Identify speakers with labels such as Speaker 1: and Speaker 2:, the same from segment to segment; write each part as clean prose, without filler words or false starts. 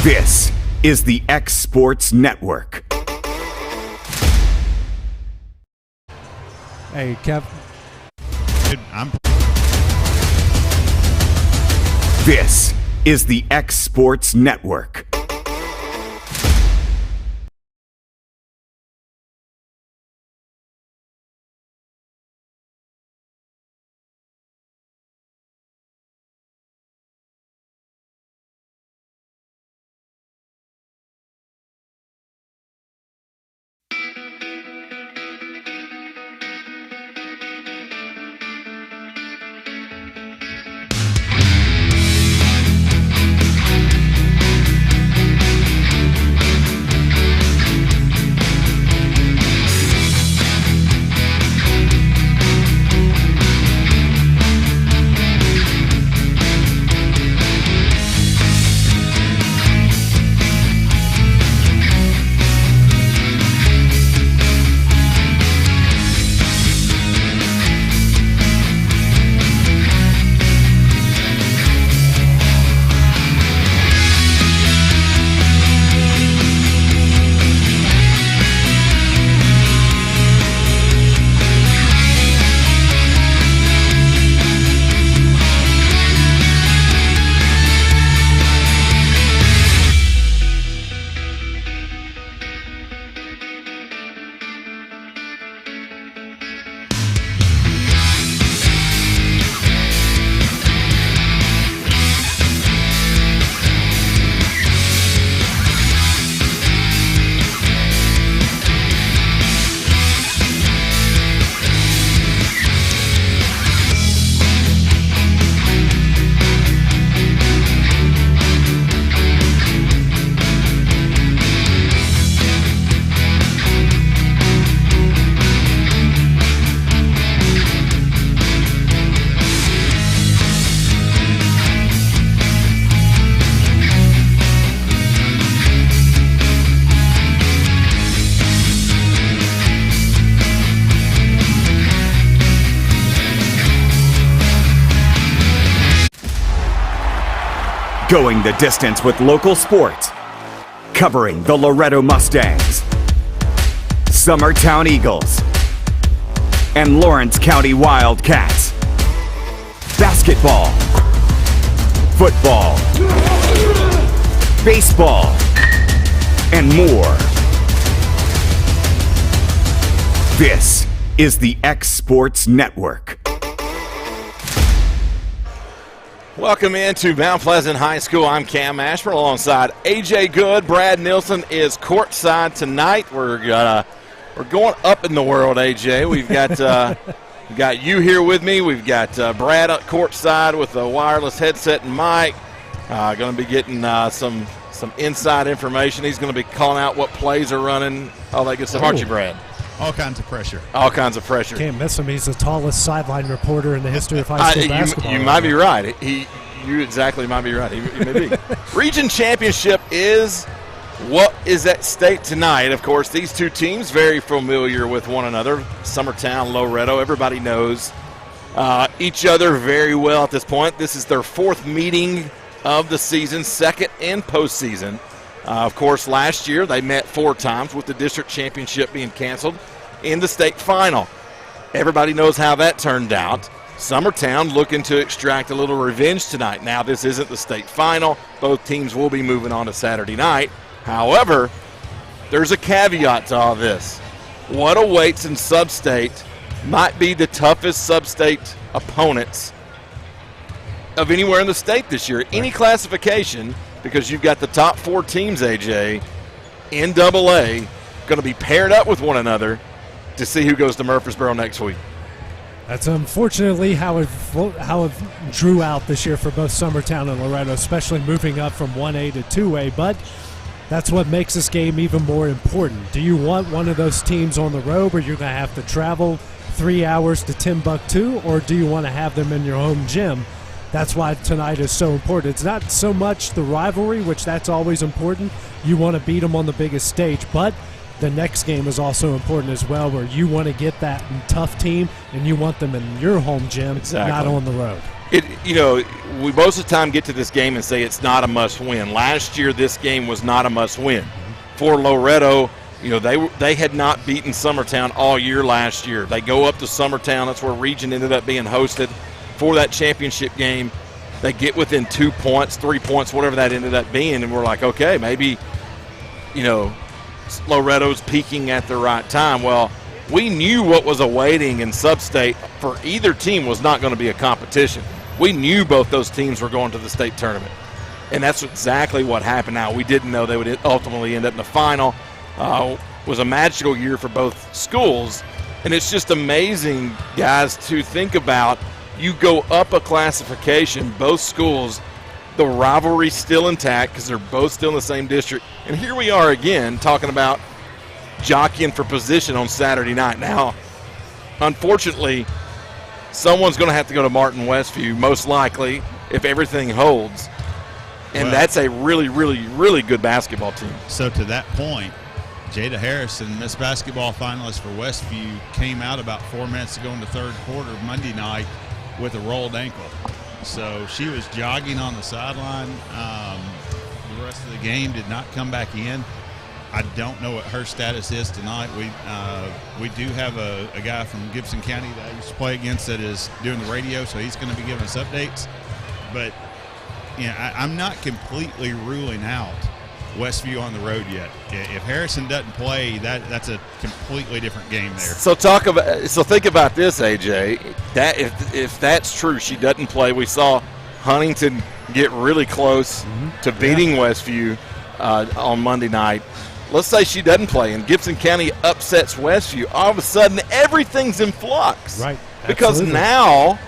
Speaker 1: This is the xSports Network.
Speaker 2: Hey, Kev.
Speaker 1: This is the xSports Network. Going the distance with local sports. Covering the Loretto Mustangs, Summertown Eagles, and Lawrence County Wildcats. Basketball, football, baseball, and more. This is the xSports Network.
Speaker 3: Welcome into Mount Pleasant High School. I'm Cam Ashburn alongside AJ Good. Brad Nilsson is courtside tonight. We're going up in the world, AJ. We've got you here with me. We've got Brad up courtside with a wireless headset and mic. Going to be getting some inside information. He's going to be calling out what plays are running, all that good stuff. Aren't you, Brad?
Speaker 4: All kinds of pressure.
Speaker 3: All kinds of pressure.
Speaker 2: Can't miss him. He's the tallest sideline reporter in the history of high school basketball.
Speaker 3: You might be right. You exactly might be right. He may be. Region Championship is what is at stake tonight. Of course, these two teams very familiar with one another. Summertown, Loretto. Everybody knows each other very well at this point. This is their fourth meeting of the season, second in postseason. Of course, last year they met 4 times with the district championship being canceled in the state final. Everybody knows how that turned out. Summertown looking to extract a little revenge tonight. Now, this isn't the state final. Both teams will be moving on to Saturday night. However, there's a caveat to all this. What awaits in sub-state might be the toughest sub-state opponents of anywhere in the state this year. Any classification, because you've got the top 4 teams, AJ, in AA, going to be paired up with one another to see who goes to Murfreesboro next week.
Speaker 2: That's unfortunately how it drew out this year for both Summertown and Loretto, especially moving up from 1A to 2A. But that's what makes this game even more important. Do you want one of those teams on the road where you're going to have to travel 3 hours to Timbuktu, or do you want to have them in your home gym? That's why tonight is so important. It's not so much the rivalry, which that's always important. You want to beat them on the biggest stage, but the next game is also important as well, where you want to get that tough team and you want them in your home gym, not on the road.
Speaker 3: We most of the time get to this game and say it's not a must-win. Last year, this game was not a must-win. For Loretto, they had not beaten Summertown all year last year. They go up to Summertown. That's where Region ended up being hosted for that championship game. They get within 2 points, 3 points, whatever that ended up being, and we're like, okay, maybe, Loretto's peaking at the right time. Well, we knew what was awaiting in Sub-State for either team was not going to be a competition. We knew both those teams were going to the state tournament, and that's exactly what happened. Now, we didn't know they would ultimately end up in the final. It was a magical year for both schools, and it's just amazing, guys, to think about. You go up a classification, both schools, the rivalry's still intact because they're both still in the same district. And here we are again talking about jockeying for position on Saturday night. Now, unfortunately, someone's going to have to go to Martin Westview, most likely, if everything holds. And that's a really, really, really good basketball team.
Speaker 4: So to that point, Jada Harrison, Miss Basketball finalist for Westview, came out about 4 minutes ago in the third quarter Monday night with a rolled ankle. So she was jogging on the sideline. The rest of the game did not come back in. I don't know what her status is tonight. We do have a guy from Gibson County that I used to play against that is doing the radio, so he's going to be giving us updates. But I'm not completely ruling out Westview on the road yet. If Harrison doesn't play, that's a completely different game there.
Speaker 3: So think about this, AJ. That if that's true, she doesn't play. We saw Huntington get really close to beating Westview on Monday night. Let's say she doesn't play and Gibson County upsets Westview. All of a sudden, everything's in flux.
Speaker 2: Right.
Speaker 3: Because now,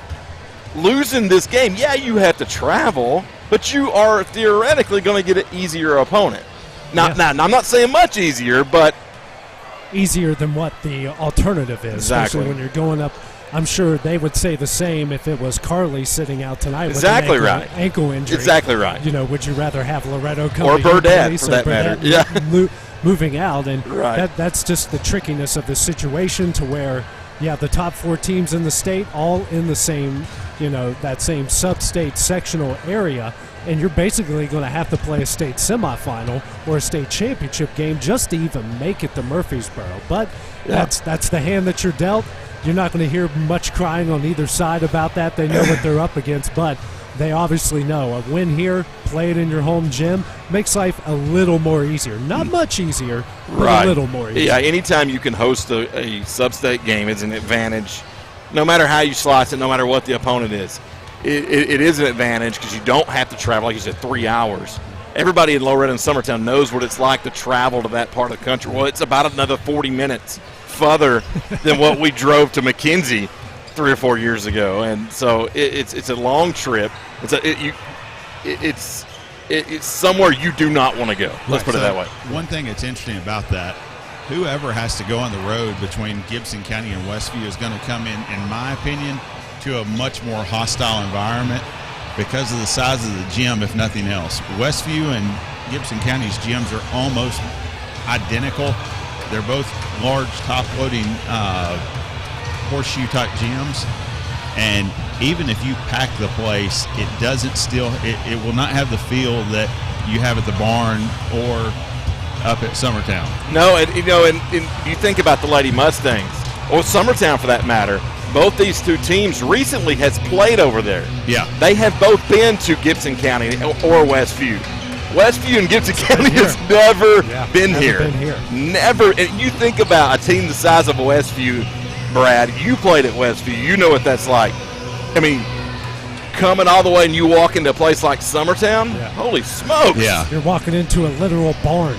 Speaker 3: losing this game, you have to travel, but you are theoretically going to get an easier opponent. Now, I'm not saying much easier, but
Speaker 2: easier than what the alternative is.
Speaker 3: Exactly.
Speaker 2: Especially when you're going up. I'm sure they would say the same if it was Carly sitting out tonight
Speaker 3: exactly
Speaker 2: with an
Speaker 3: right.
Speaker 2: ankle injury.
Speaker 3: Exactly right.
Speaker 2: Would you rather have Loretto come
Speaker 3: or Burdett, for that matter? Yeah.
Speaker 2: Moving out, and
Speaker 3: right.
Speaker 2: that's just the trickiness of the situation to where, the top 4 teams in the state all in the same, that same sub-state sectional area, and you're basically going to have to play a state semifinal or a state championship game just to even make it to Murfreesboro. But that's the hand that you're dealt. You're not going to hear much crying on either side about that. They know what they're up against, but they obviously know a win here, play it in your home gym, makes life a little more easier. Not much easier, but a little more easier.
Speaker 3: Yeah, anytime you can host a sub-state game is an advantage, no matter how you slice it, no matter what the opponent is. It is an advantage because you don't have to travel, like you said, 3 hours. Everybody in Loretto and Summertown knows what it's like to travel to that part of the country. Well, it's about another 40 minutes further than what we drove to McKenzie 3 or 4 years ago, and so it's a long trip. It's somewhere you do not want to go. Let's put it that way.
Speaker 4: One thing that's interesting about that, whoever has to go on the road between Gibson County and Westview is going to come in my opinion, to a much more hostile environment because of the size of the gym, if nothing else. Westview and Gibson County's gyms are almost identical. They're both large, top-loading horseshoe-type gyms, and even if you pack the place, it will not have the feel that you have at the barn or up at Summertown.
Speaker 3: No, and you think about the Lady Mustangs, or Summertown for that matter. Both these two teams recently has played over there.
Speaker 4: Yeah.
Speaker 3: They have both been to Gibson County or Westview. Westview and Gibson County has never been here. Never. And you think about a team the size of Westview, Brad, you played at Westview. You know what that's like. I mean, coming all the way and you walk into a place like Summertown, holy smokes.
Speaker 4: Yeah.
Speaker 2: You're walking into a literal barn.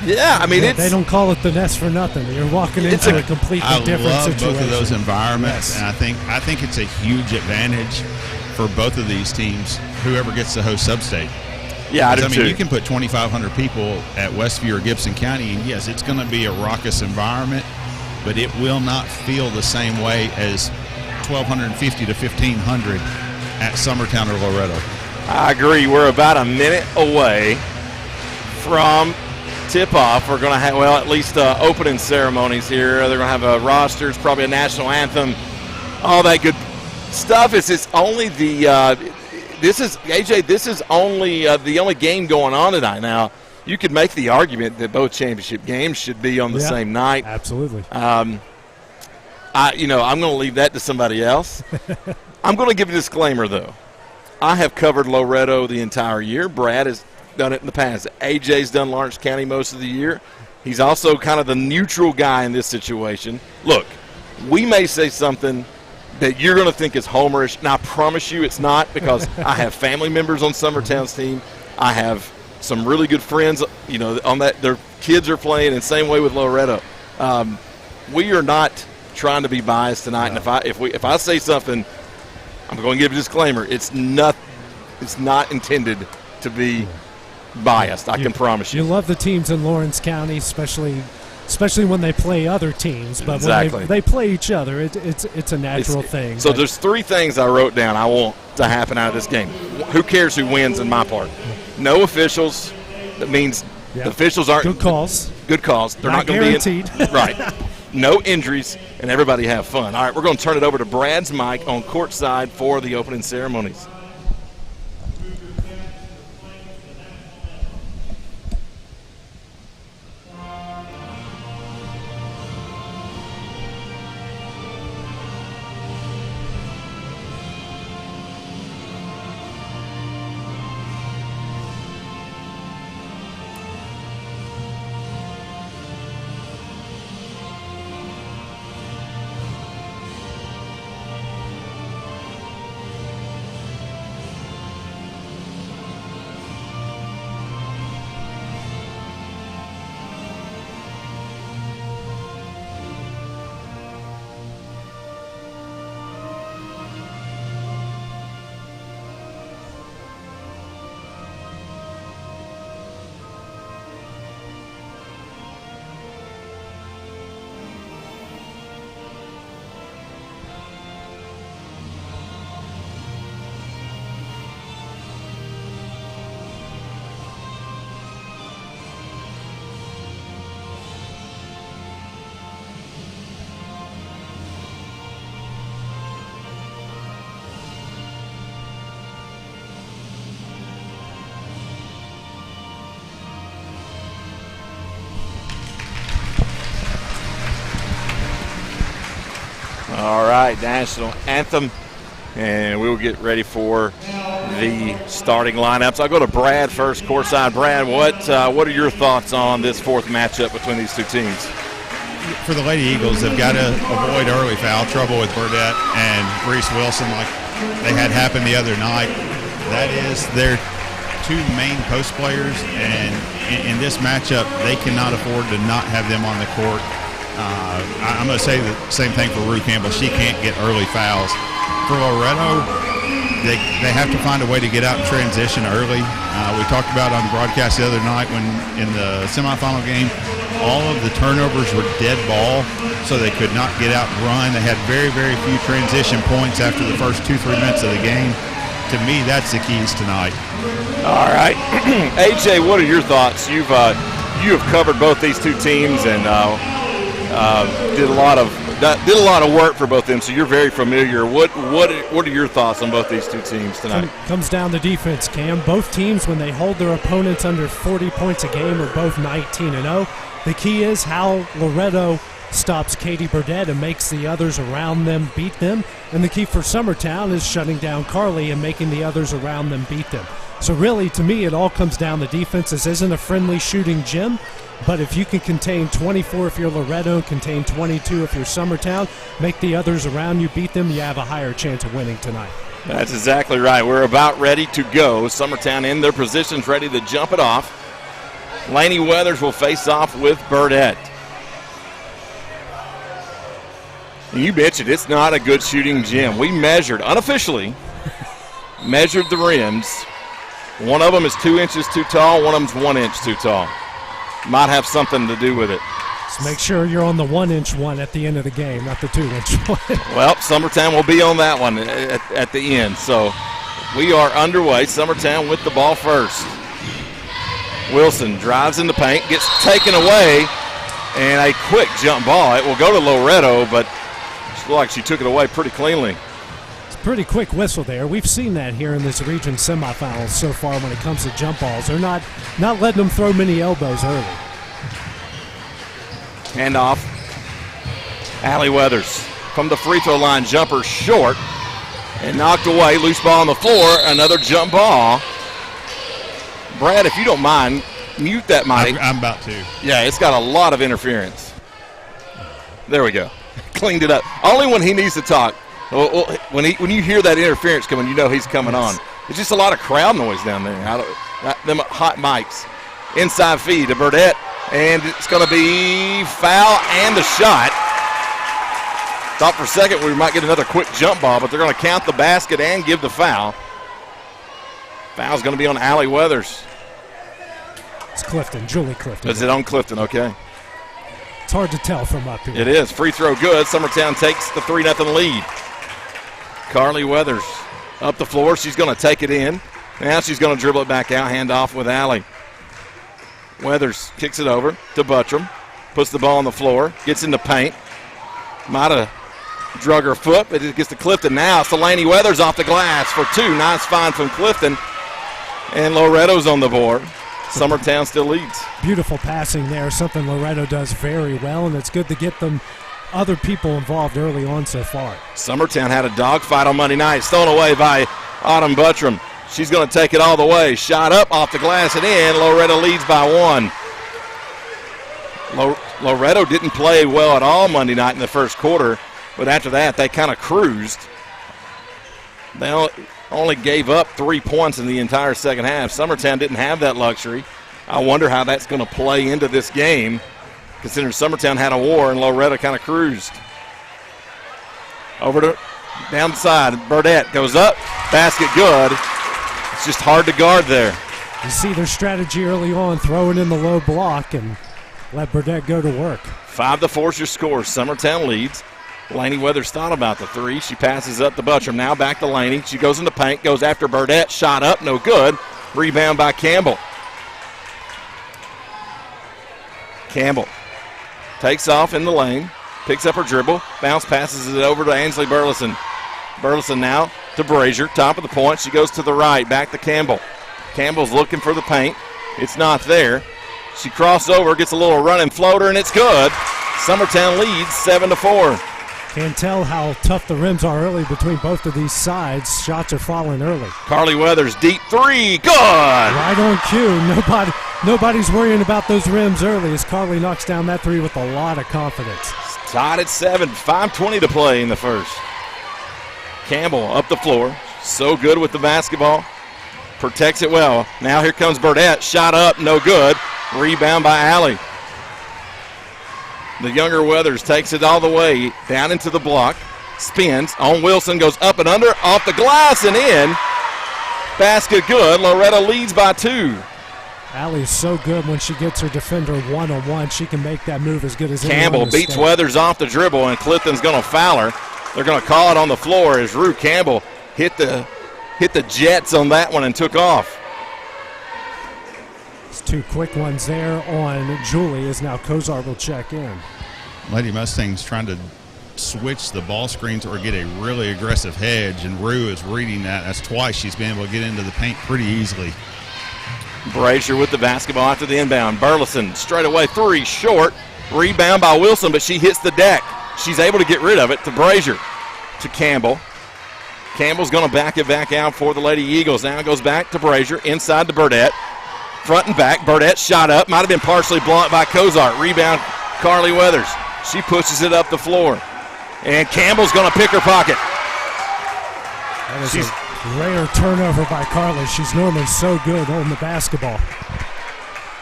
Speaker 3: Yeah, I mean,
Speaker 2: they don't call it the Nest for nothing. You're walking into a completely different situation.
Speaker 4: I love both of those environments, and I think it's a huge advantage for both of these teams, whoever gets to host Sub-State.
Speaker 3: Yeah, I do too.
Speaker 4: You can put 2,500 people at Westview or Gibson County, and yes, it's going to be a raucous environment, but it will not feel the same way as 1,250 to 1,500 at Summertown or Loretto.
Speaker 3: I agree. We're about a minute away from tip-off. We're going to have, at least opening ceremonies here. They're going to have rosters, probably a national anthem, all that Stuff is it's only the this is AJ. This is only the only game going on tonight. Now you could make the argument that both championship games should be on the same night.
Speaker 2: Absolutely.
Speaker 3: I'm going to leave that to somebody else. I'm going to give a disclaimer though. I have covered Loretto the entire year. Brad has done it in the past. AJ's done Lawrence County most of the year. He's also kind of the neutral guy in this situation. Look, we may say something that you're going to think is homerish, and I promise you it's not, because I have family members on Summertown's team. I have some really good friends, on that. Their kids are playing, and same way with Loretto. We are not trying to be biased tonight, and if I say something, I'm going to give a disclaimer. It's not intended to be biased. I can promise you.
Speaker 2: You love the teams in Lawrence County, especially when they play other teams. But
Speaker 3: exactly.
Speaker 2: when they play each other, it's a natural thing.
Speaker 3: So there's 3 things I wrote down I want to happen out of this game. Who cares who wins in my part? No officials. That means the officials aren't
Speaker 2: good calls.
Speaker 3: Good calls. They're not going to be in. Right. No injuries, and everybody have fun. All right, we're going to turn it over to Brad's mic on court side for the opening ceremonies. All right, national anthem, and we will get ready for the starting lineups. I'll go to Brad first, courtside. Brad, what are your thoughts on this 4th matchup between these 2 teams?
Speaker 4: For the Lady Eagles, they've got to avoid early foul trouble with Burdette and Reese Wilson like they had happen the other night. That is their 2 main post players, and in this matchup, they cannot afford to not have them on the court. I'm going to say the same thing for Rue Campbell. She can't get early fouls. For Loretto, they have to find a way to get out and transition early. We talked about on the broadcast the other night when in the semifinal game, all of the turnovers were dead ball, so they could not get out and run. They had very, very few transition points after the first 2-3 minutes of the game. To me, that's the keys tonight.
Speaker 3: All right. AJ, what are your thoughts? You have covered both these 2 teams and did a lot of work for both of them, so you're very familiar. What are your thoughts on both these 2 teams tonight?
Speaker 2: Comes down to defense, Cam. Both teams, when they hold their opponents under 40 points a game, are both 19-0. The key is how Loretto stops Katie Burdette and makes the others around them beat them. And the key for Summertown is shutting down Carly and making the others around them beat them. So really, to me, it all comes down to defense. This isn't a friendly shooting gym, but if you can contain 24 if you're Loretto and contain 22 if you're Summertown, make the others around you beat them, you have a higher chance of winning tonight.
Speaker 3: That's exactly right. We're about ready to go. Summertown in their positions, ready to jump it off. Laney Weathers will face off with Burdette. You mentioned it's not a good shooting gym. We measured, unofficially, measured the rims. One of them is 2 inches too tall, one of them's 1 inch too tall. Might have something to do with it.
Speaker 2: So make sure you're on the 1 inch one at the end of the game, not the 2 inch one.
Speaker 3: Well, Summertown will be on that one at the end. So we are underway. Summertown with the ball first. Wilson drives in the paint, gets taken away, and a quick jump ball. It will go to Loretto, but it looks like she took it away pretty cleanly.
Speaker 2: Pretty quick whistle there. We've seen that here in this region semifinals so far when it comes to jump balls. They're not letting them throw many elbows early.
Speaker 3: Handoff. Allie Weathers from the free throw line, jumper short and knocked away. Loose ball on the floor, another jump ball. Brad, if you don't mind, mute that mic.
Speaker 4: I'm about to.
Speaker 3: Yeah, it's got a lot of interference. There we go. Cleaned it up. Only when he needs to talk. When you hear that interference coming, you know he's coming on. It's just a lot of crowd noise down there. Them hot mics. Inside feed to Burdette, and it's going to be foul and the shot. Thought for a second we might get another quick jump ball, but they're going to count the basket and give the foul. Foul's going to be on Allie Weathers.
Speaker 2: It's Clifton, Julie Clifton.
Speaker 3: Is it on Clifton? Okay.
Speaker 2: It's hard to tell from up here.
Speaker 3: It is. Free throw good. Summertown takes the 3-0 lead. Carly Weathers up the floor. She's going to take it in. Now she's going to dribble it back out. Hand off with Allie. Weathers kicks it over to Buttram. Puts the ball on the floor. Gets in the paint. Might have drug her foot, but it gets to Clifton now. It's Delaney Weathers off the glass for two. Nice find from Clifton. And Loretto's on the board. Summertown still leads.
Speaker 2: Beautiful passing there, something Loretto does very well, and it's good to get them other people involved early on so far.
Speaker 3: Summertown had a dogfight on Monday night, stolen away by Autumn Buttram. She's going to take it all the way. Shot up off the glass and in. Loretto leads by one. Loretto didn't play well at all Monday night in the first quarter, but after that they kind of cruised. They only gave up 3 points in the entire second half. Summertown didn't have that luxury. I wonder how that's going to play into this game, considering Summertown had a war and Loretto kind of cruised. Over to down the side, Burdette goes up, basket good. It's just hard to guard there.
Speaker 2: You see their strategy early on, throwing in the low block and let Burdette go to work.
Speaker 3: 5-4 your score. Summertown leads. Laney Weathers thought about the three. She passes up to Buttram. Now back to Laney. She goes in the paint, goes after Burdette. Shot up, no good. Rebound by Campbell. Campbell takes off in the lane, picks up her dribble, bounce passes it over to Ainsley Burleson. Burleson now to Brazier, top of the point. She goes to the right, back to Campbell. Campbell's looking for the paint. It's not there. She crosses over, gets a little running floater, and it's good. Summertown leads 7-4.
Speaker 2: Can't tell how tough the rims are early between both of these sides. Shots are falling early.
Speaker 3: Carly Weathers, deep three, good!
Speaker 2: Right on cue. Nobody's worrying about those rims early as Carly knocks down that three with a lot of confidence.
Speaker 3: It's tied at 7, 5:20 to play in the first. Campbell up the floor, so good with the basketball. Protects it well. Now here comes Burdette, shot up, no good. Rebound by Allie. The younger Weathers takes it all the way down into the block. Spins on Wilson, goes up and under, off the glass and in. Basket good. Loretto leads by 2.
Speaker 2: Allie is so good when she gets her defender one-on-one. She can make that move as good as anyone.
Speaker 3: Campbell beats Weathers off the dribble, and Clifton's going to foul her. They're going to call it on the floor as Rue Campbell hit the jets on that one and took off.
Speaker 2: Two quick ones there on Julie as now Kozar will check in.
Speaker 4: Lady Mustangs trying to switch the ball screens or get a really aggressive hedge, and Rue is reading that. That's twice she's been able to get into the paint pretty easily.
Speaker 3: Brazier with the basketball after the inbound. Burleson straight away three, short. Rebound by Wilson, but she hits the deck. She's able to get rid of it to Brazier. To Campbell. Campbell's going to back it back out for the Lady Eagles. Now it goes back to Brazier, inside to Burdette. Front and back, Burdette shot up. Might have been partially blocked by Kozart. Rebound, Carly Weathers. She pushes it up the floor. And Campbell's going to pick her pocket.
Speaker 2: That was a rare turnover by Carly. She's normally so good on the basketball.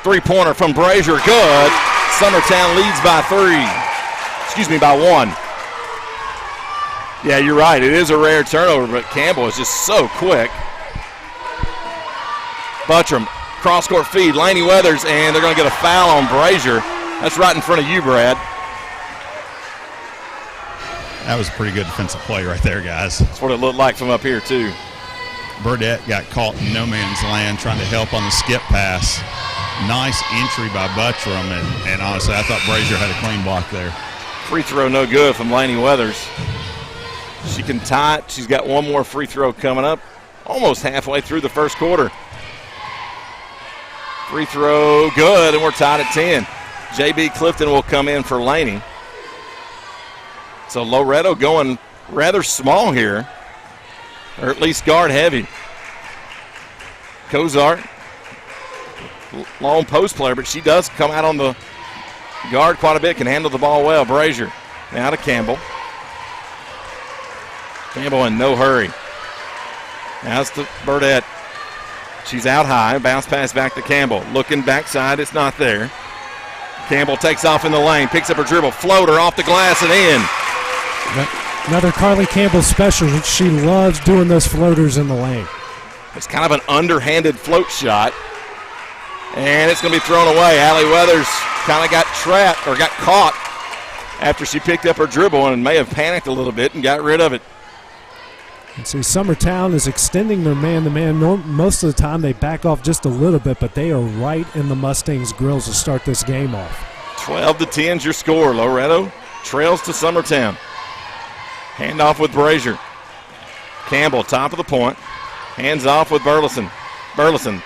Speaker 3: Three-pointer from Brazier, good. Summertown leads by 1. Yeah, you're right. It is a rare turnover, but Campbell is just so quick. Buttram. Cross-court feed, Laney Weathers, and they're going to get a foul on Brazier. That's right in front of you, Brad.
Speaker 4: That was a pretty good defensive play right there, guys.
Speaker 3: That's what it looked like from up here, too.
Speaker 4: Burdette got caught in no man's land trying to help on the skip pass. Nice entry by Buttram, and honestly, I thought Brazier had a clean block there.
Speaker 3: Free throw no good from Laney Weathers. She can tie it. She's got one more free throw coming up, almost halfway through the first quarter. Free throw good, and we're tied at 10. J.B. Clifton will come in for Laney. So Loretto going rather small here, or at least guard heavy. Cozart, long post player, but she does come out on the guard quite a bit, can handle the ball well. Brazier now to Campbell. Campbell in no hurry. Now it's to Burdett. She's out high. Bounce pass back to Campbell. Looking backside, it's not there. Campbell takes off in the lane, picks up her dribble, floater off the glass and in.
Speaker 2: Another Carly Campbell special. She loves doing those floaters in the lane.
Speaker 3: It's kind of an underhanded float shot. And it's going to be thrown away. Allie Weathers kind of got trapped or got caught after she picked up her dribble and may have panicked a little bit and got rid of it.
Speaker 2: And see, Summertown is extending their man-to-man. Most of the time they back off just a little bit, but they are right in the Mustangs' grills to start this game off.
Speaker 3: 12-10 is your score. Loretto trails to Summertown. Handoff with Brazier. Campbell, top of the point. Hands off with Burleson. Burleson,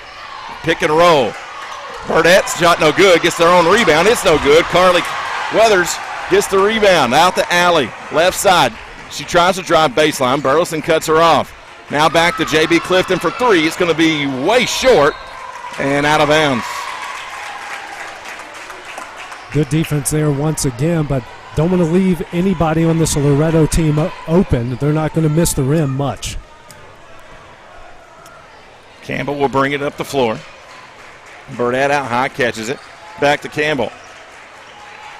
Speaker 3: pick and roll. Burdett's shot no good. Gets their own rebound. It's no good. Carly Weathers gets the rebound. Out to Alley. Left side. She tries to drive baseline. Burleson cuts her off. Now back to J.B. Clifton for three. It's going to be way short and out of bounds.
Speaker 2: Good defense there once again, but don't want to leave anybody on this Loretto team open. They're not going to miss the rim much.
Speaker 3: Campbell will bring it up the floor. Burdett out high, catches it. Back to Campbell.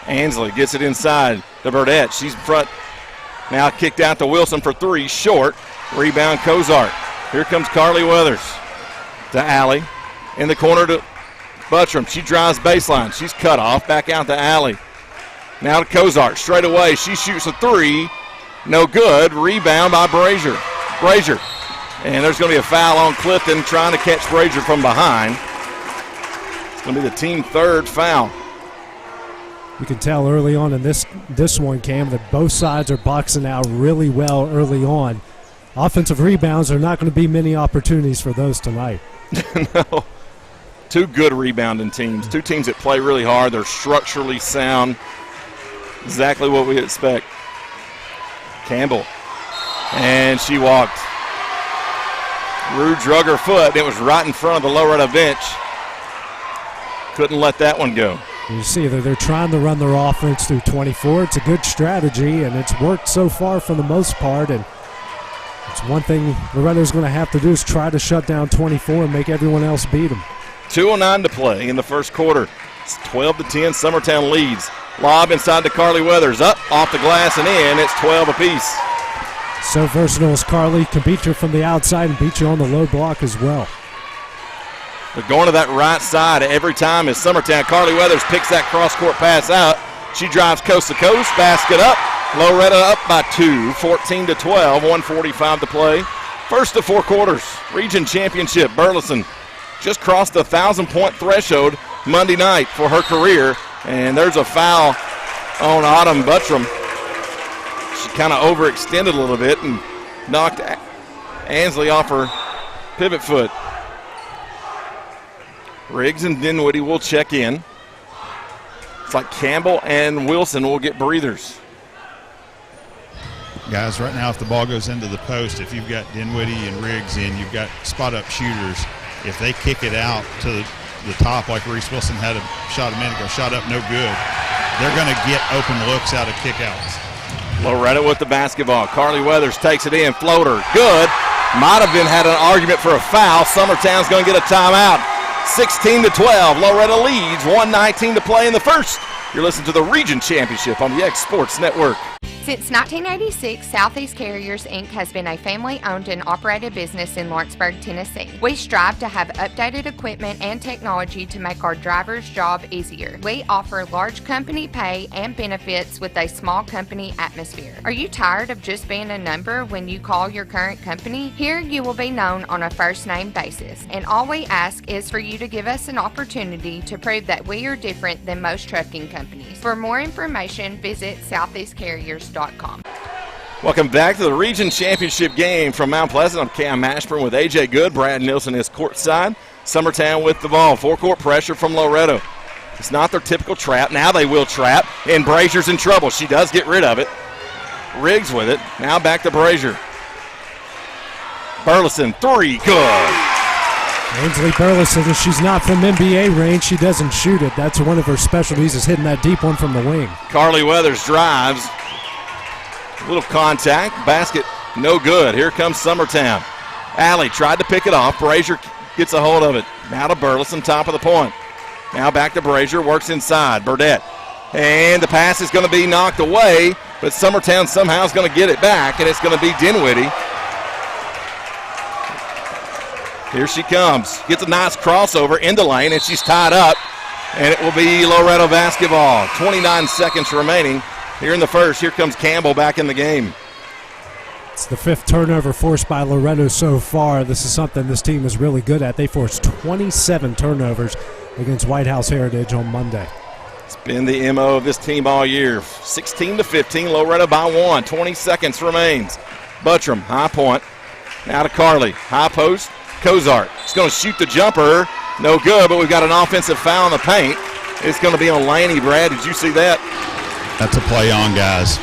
Speaker 3: Ansley gets it inside to Burdett. She's in front. Now kicked out to Wilson for three. Short. Rebound Cozart. Here comes Carly Weathers to Alley. In the corner to Buttram. She drives baseline. She's cut off. Back out to Alley. Now to Cozart. Straight away. She shoots a three. No good. Rebound by Brazier. Brazier. And there's going to be a foul on Clifton trying to catch Brazier from behind. It's going to be the team third foul.
Speaker 2: You can tell early on in this one, Cam, that both sides are boxing out really well early on. Offensive rebounds, there are not going to be many opportunities for those tonight.
Speaker 3: No. Two good rebounding teams. Two teams that play really hard. They're structurally sound. Exactly what we expect. Campbell. And she walked. Rue drug her foot. It was right in front of the Loretto bench. Couldn't let that one go.
Speaker 2: You see that they're trying to run their offense through 24. It's a good strategy, and it's worked so far for the most part. And it's one thing Loretto's going to have to do is try to shut down 24 and make everyone else beat them.
Speaker 3: 2:09 to play in the first quarter. It's 12-10. Summertown leads. Lob inside to Carly Weathers. Up, off the glass, and in. It's 12 apiece.
Speaker 2: So versatile as Carly, can beat you from the outside and beat you on the low block as well.
Speaker 3: They're going to that right side every time as Summertown. Carly Weathers picks that cross-court pass out. She drives coast to coast, basket up. Loretto up by 2, 14-12, 1:45 to play. First of four quarters, region championship. Burleson just crossed the 1,000-point threshold Monday night for her career. And there's a foul on Autumn Buttram. She kind of overextended a little bit and knocked Ansley off her pivot foot. Riggs and Dinwiddie will check in. It's like Campbell and Wilson will get breathers.
Speaker 4: Guys, right now if the ball goes into the post, if you've got Dinwiddie and Riggs in, you've got spot-up shooters. If they kick it out to the top like Reese Wilson had a shot a minute ago, shot up no good, they're going to get open looks out of kickouts.
Speaker 3: Loretto with the basketball. Carly Weathers takes it in. Floater. Good. Might have been had an argument for a foul. Summertown's going to get a timeout. 16-12. Loretto leads. 1:19 to play in the first. You're listening to the Region Championship on the xSports Network.
Speaker 5: Since 1986, Southeast Carriers, Inc. has been a family-owned and operated business in Lawrenceburg, Tennessee. We strive to have updated equipment and technology to make our drivers' job easier. We offer large company pay and benefits with a small company atmosphere. Are you tired of just being a number when you call your current company? Here you will be known on a first-name basis, and all we ask is for you to give us an opportunity to prove that we are different than most trucking companies. For more information, visit southeastcarriers.com.
Speaker 3: Welcome back to the Region Championship game from Mount Pleasant. I'm Cam Mashburn with A.J. Good. Brad Nilsson is courtside. Summertown with the ball. Four-court pressure from Loretto. It's not their typical trap. Now they will trap, and Brazier's in trouble. She does get rid of it. Riggs with it. Now back to Brazier. Burleson, three, good.
Speaker 2: Ainsley Burleson, if she's not from NBA range, she doesn't shoot it. That's one of her specialties, is hitting that deep one from the wing.
Speaker 3: Carly Weathers drives. A little contact. Basket, no good. Here comes Summertown. Allie tried to pick it off. Brazier gets a hold of it. Now to Burleson, top of the point. Now back to Brazier, works inside. Burdette. And the pass is going to be knocked away, but Summertown somehow is going to get it back, and it's going to be Dinwiddie. Here she comes. Gets a nice crossover in the lane, and she's tied up, and it will be Loretto basketball. 29 seconds remaining here in the first. Here comes Campbell back in the game.
Speaker 2: It's the fifth turnover forced by Loretto so far. This is something this team is really good at. They forced 27 turnovers against White House Heritage on Monday.
Speaker 3: It's been the MO of this team all year. 16-15, Loretto by 1. 20 seconds remains. Buttram, high point. Now to Carly. High post. Kozart. She's going to shoot the jumper. No good, but we've got an offensive foul in the paint. It's going to be on Laney. Brad, did you see that?
Speaker 4: That's a play on, guys.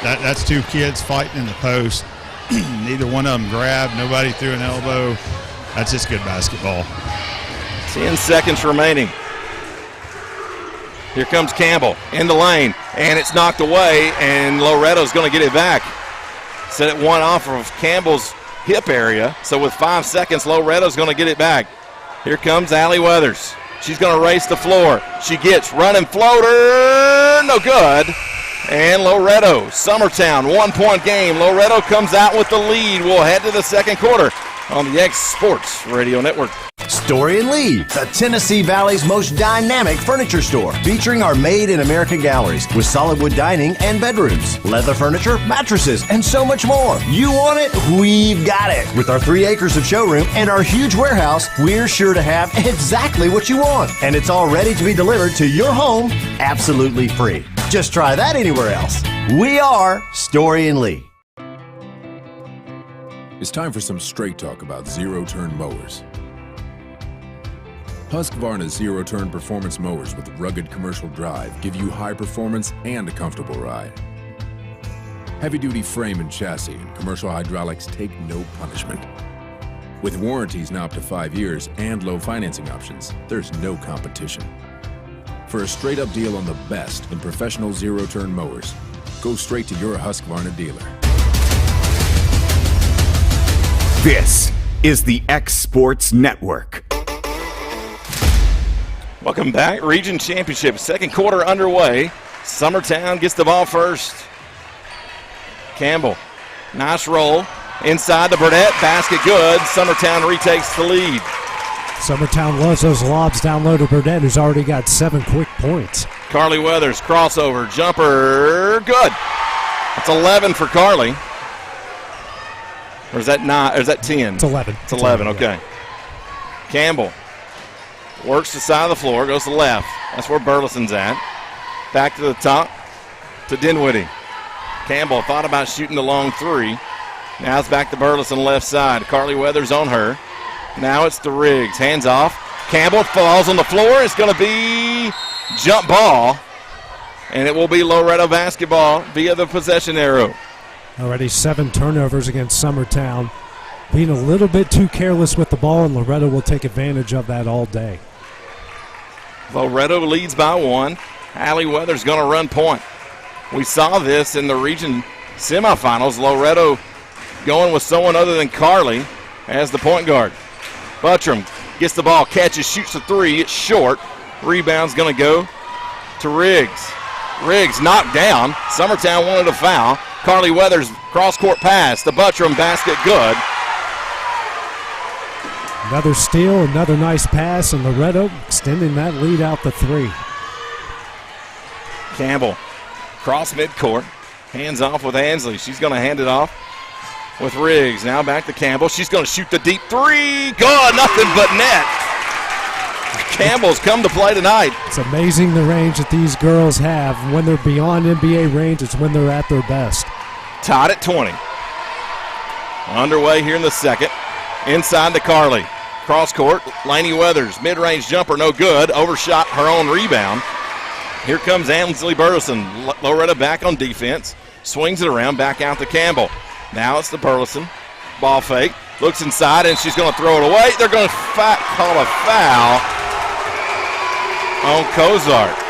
Speaker 4: That's two kids fighting in the post. Neither one of them grabbed. Nobody threw an elbow. That's just good basketball.
Speaker 3: 10 seconds remaining. Here comes Campbell in the lane, and it's knocked away, and Loretto's going to get it back. Set it one off of Campbell's hip area, so with 5 seconds, Loretto's going to get it back. Here comes Allie Weathers. She's going to race the floor. She gets running floater, no good. And Loretto, Summertown, 1 point game. Loretto comes out with the lead. We'll head to the second quarter on the xSports Radio Network.
Speaker 6: Story and Lee, the Tennessee Valley's most dynamic furniture store, featuring our Made in America galleries with solid wood dining and bedrooms, leather furniture, mattresses, and so much more. You want it? We've got it. With our 3 acres of showroom and our huge warehouse, we're sure to have exactly what you want. And it's all ready to be delivered to your home absolutely free. Just try that anywhere else. We are Story and Lee.
Speaker 7: It's time for some straight talk about zero-turn mowers. Husqvarna's zero-turn performance mowers with rugged commercial drive give you high performance and a comfortable ride. Heavy-duty frame and chassis and commercial hydraulics take no punishment. With warranties now up to 5 years and low financing options, there's no competition. For a straight-up deal on the best in professional zero-turn mowers, go straight to your Husqvarna dealer.
Speaker 1: This is the xSports Network.
Speaker 3: Welcome back. Region Championship, second quarter underway. Summertown gets the ball first. Campbell, nice roll. Inside the Burnett, basket good. Summertown retakes the lead.
Speaker 2: Summertown loves those lobs down low to Burnett, who's already got 7 quick points.
Speaker 3: Carly Weathers, crossover, jumper, good. That's 11 for Carly. Or is that 9? Or is that 10?
Speaker 2: It's 11.
Speaker 3: It's 11, okay.
Speaker 2: Yeah.
Speaker 3: Campbell works the side of the floor, goes to the left. That's where Burleson's at. Back to the top to Dinwiddie. Campbell thought about shooting the long 3. Now it's back to Burleson left side. Carly Weathers on her. Now it's to Riggs. Hands off. Campbell falls on the floor. It's going to be jump ball. And it will be Loretto basketball via the possession arrow.
Speaker 2: Already 7 turnovers against Summertown. Being a little bit too careless with the ball, and Loretto will take advantage of that all day.
Speaker 3: Loretto leads by 1. Allie Weathers going to run point. We saw this in the region semifinals. Loretto going with someone other than Carly as the point guard. Buttram gets the ball, catches, shoots the 3. It's short. Rebound's going to go to Riggs. Riggs knocked down. Summertown wanted a foul. Carly Weathers cross-court pass. The Buttram basket good.
Speaker 2: Another steal, another nice pass, and Loretto extending that lead out to 3.
Speaker 3: Campbell, cross midcourt, hands off with Ansley. She's going to hand it off with Riggs. Now back to Campbell. She's going to shoot the deep 3. Good, nothing but net. Campbell's come to play tonight.
Speaker 2: It's amazing the range that these girls have. When they're beyond NBA range, it's when they're at their best.
Speaker 3: Tied at 20. Underway here in the second. Inside to Carly. Cross court, Lainey Weathers. Mid-range jumper, no good. Overshot her own rebound. Here comes Ansley Burleson. Loretto back on defense. Swings it around, back out to Campbell. Now it's to Burleson. Ball fake. Looks inside, and she's going to throw it away. They're going to call a foul on Cozart.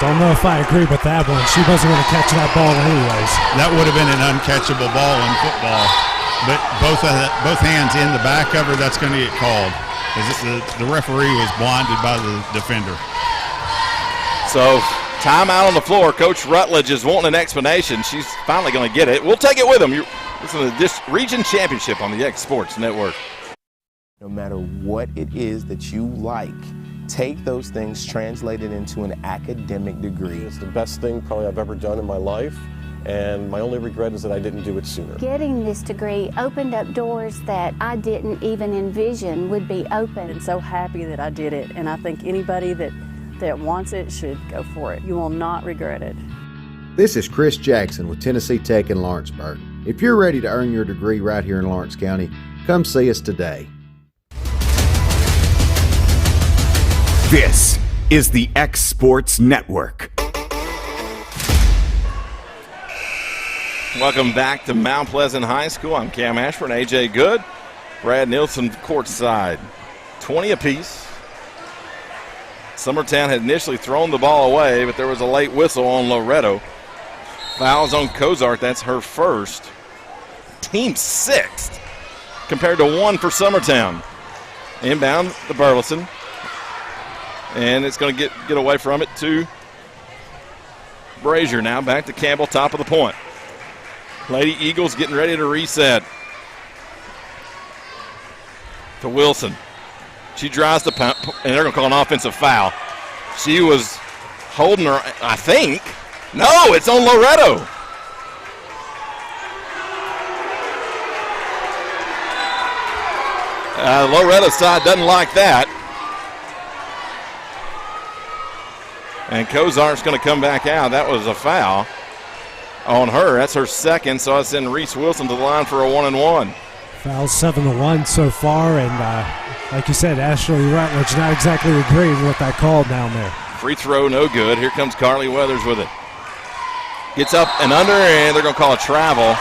Speaker 2: Don't know if I agree with that one. She wasn't going to catch that ball anyways.
Speaker 4: That would have been an uncatchable ball in football. But both hands in the back of her, that's going to get called. The referee was blinded by the defender. So, timeout on the floor. Coach Rutledge is wanting an explanation. She's finally going to get it. We'll take it with them. You're listening to this region championship on the xSports Network.
Speaker 8: No matter what it is that you like, take those things, translate it into an academic degree.
Speaker 9: It's the best thing probably I've ever done in my life. And my only regret is that I didn't do it sooner.
Speaker 10: Getting this degree opened up doors that I didn't even envision would be open.
Speaker 11: I'm so happy that I did it, and I think anybody that wants it should go for it. You will not regret it.
Speaker 12: This is Chris Jackson with Tennessee Tech in Lawrenceburg. If you're ready to earn your degree right here in Lawrence County, come see us today.
Speaker 1: This is the xSports Network.
Speaker 3: Welcome back to Mount Pleasant High School. I'm Cam Ashford, AJ Good, Brad Nielsen courtside. 20 apiece. Summertown had initially thrown the ball away, but there was a late whistle on Loretto. Fouls on Cozart. That's her first. Team sixth compared to 1 for Summertown. Inbound to Burleson. And it's going to get away from it to Brazier. Now back to Campbell, top of the point. Lady Eagles getting ready to reset. To Wilson. She drives the pump, and they're going to call an offensive foul. She was holding her, I think. No, it's on Loretto. Loretto's side doesn't like that. And Cozart's going to come back out. That was a foul on her. That's her second, so I send Reese Wilson to the line for a 1-and-1.
Speaker 2: Foul 7-1 so far, and like you said, Ashley Rutledge not exactly agreeing with that call down there.
Speaker 3: Free throw, no good. Here comes Carly Weathers with it. Gets up and under, and they're going to call a travel.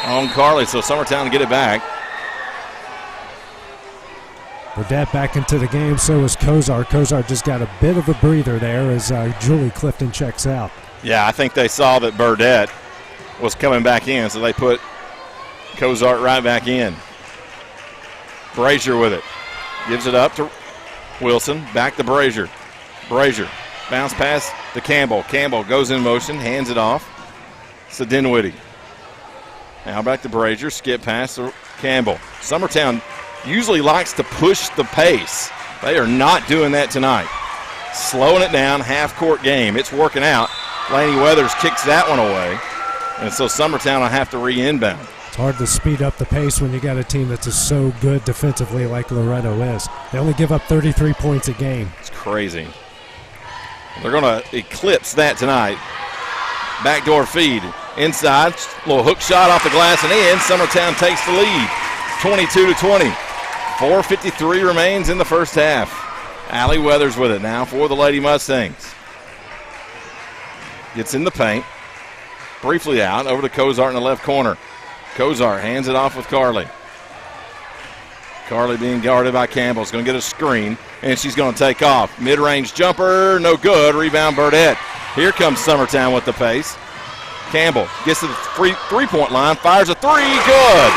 Speaker 3: On Carly, so Summertown get it back.
Speaker 2: Burdett back into the game, so is Cozart. Cozart just got a bit of a breather there as Julie Clifton checks out.
Speaker 3: Yeah, I think they saw that Burdett was coming back in, so they put Cozart right back in. Brazier with it. Gives it up to Wilson. Back to Brazier. Brazier. Bounce pass to Campbell. Campbell goes in motion, hands it off. It's to Dinwiddie. Now back to Brazier. Skip pass to Campbell. Summertown usually likes to push the pace. They are not doing that tonight. Slowing it down, half-court game. It's working out. Laney Weathers kicks that one away. And so Summertown will have to re-inbound.
Speaker 2: It's hard to speed up the pace when you got a team that's just so good defensively like Loretto is. They only give up 33 points a game.
Speaker 3: It's crazy. They're going to eclipse that tonight. Backdoor feed. Inside, little hook shot off the glass and in. Summertown takes the lead, 22-20. 4:53 remains in the first half. Allie Weathers with it now for the Lady Mustangs. Gets in the paint. Briefly out, over to Cozart in the left corner. Cozart hands it off with Carly. Carly being guarded by Campbell. Is going to get a screen, and she's going to take off. Mid-range jumper, no good. Rebound Burdett. Here comes Summertown with the pace. Campbell gets to the three-point line, fires a three, good.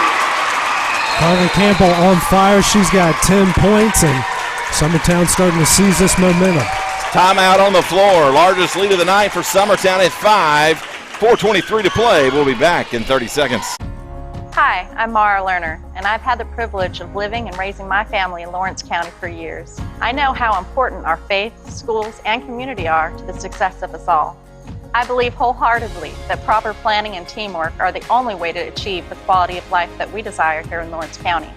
Speaker 2: Carly Campbell on fire. She's got 10 points, and Summertown starting to seize this momentum.
Speaker 3: Timeout on the floor. Largest lead of the night for Summertown at 5. 4:23 to play. We'll be back in 30 seconds.
Speaker 13: Hi, I'm Mara Lerner, and I've had the privilege of living and raising my family in Lawrence County for years. I know how important our faith, schools, and community are to the success of us all. I believe wholeheartedly that proper planning and teamwork are the only way to achieve the quality of life that we desire here in Lawrence County.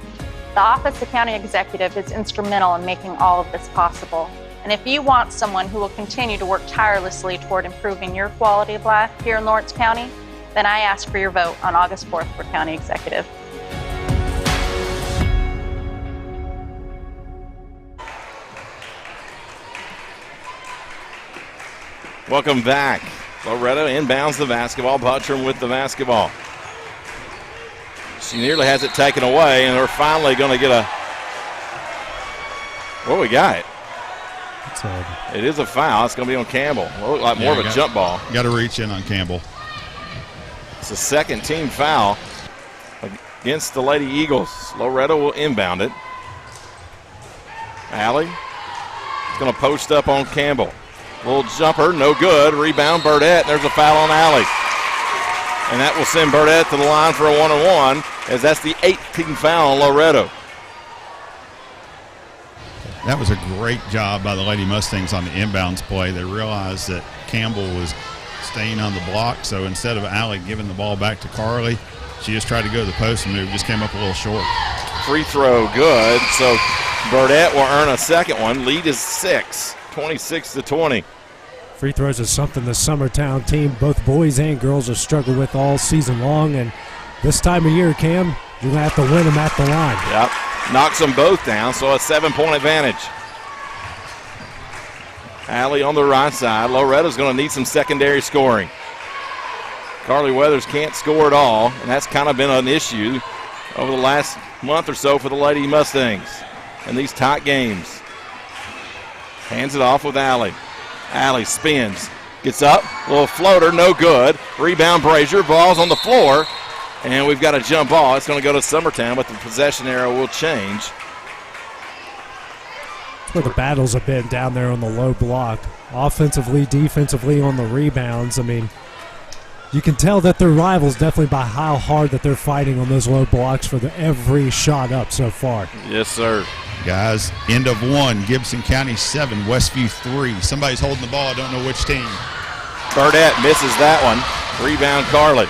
Speaker 13: The Office of County Executive is instrumental in making all of this possible. And if you want someone who will continue to work tirelessly toward improving your quality of life here in Lawrence County, then I ask for your vote on August 4th for County Executive.
Speaker 3: Welcome back. Loretto inbounds the basketball. Buttram with the basketball. She nearly has it taken away, and they're finally going to get a. What we got? It is a foul. It's going to be on Campbell. It'll look like more of a jump ball.
Speaker 4: Got to reach in on Campbell.
Speaker 3: It's a second team foul against the Lady Eagles. Loretto will inbound it. Allie is going to post up on Campbell. Little jumper, no good. Rebound, Burdett. There's a foul on Allie. And that will send Burdett to the line for a 1-on-1, as that's the 8th team foul on Loretto.
Speaker 4: That was a great job by the Lady Mustangs on the inbounds play. They realized that Campbell was staying on the block, so instead of Allie giving the ball back to Carly, she just tried to go to the post and move, just came up a little short.
Speaker 3: Free throw, good. So Burdett will earn a second one. Lead is 6. 26-20.
Speaker 2: Free throws is something the Summertown team, both boys and girls, have struggled with all season long. And this time of year, Cam, you're going to have to win them at the line.
Speaker 3: Yep. Knocks them both down, so a 7-point advantage. Allie on the right side. Loretto's going to need some secondary scoring. Carly Weathers can't score at all, and that's kind of been an issue over the last month or so for the Lady Mustangs in these tight games. Hands it off with Allie. Allie spins, gets up, little floater, no good. Rebound Brazier, ball's on the floor, and we've got a jump ball. It's going to go to Summertown, but the possession arrow will change.
Speaker 2: That's where the battles have been down there on the low block. Offensively, defensively on the rebounds. I mean, you can tell that they're rivals definitely by how hard that they're fighting on those low blocks for every shot up so far.
Speaker 3: Yes, sir.
Speaker 4: Guys, end of 1, Gibson County 7, Westview 3. Somebody's holding the ball. I don't know which team.
Speaker 3: Burdett misses that one. Rebound Carly.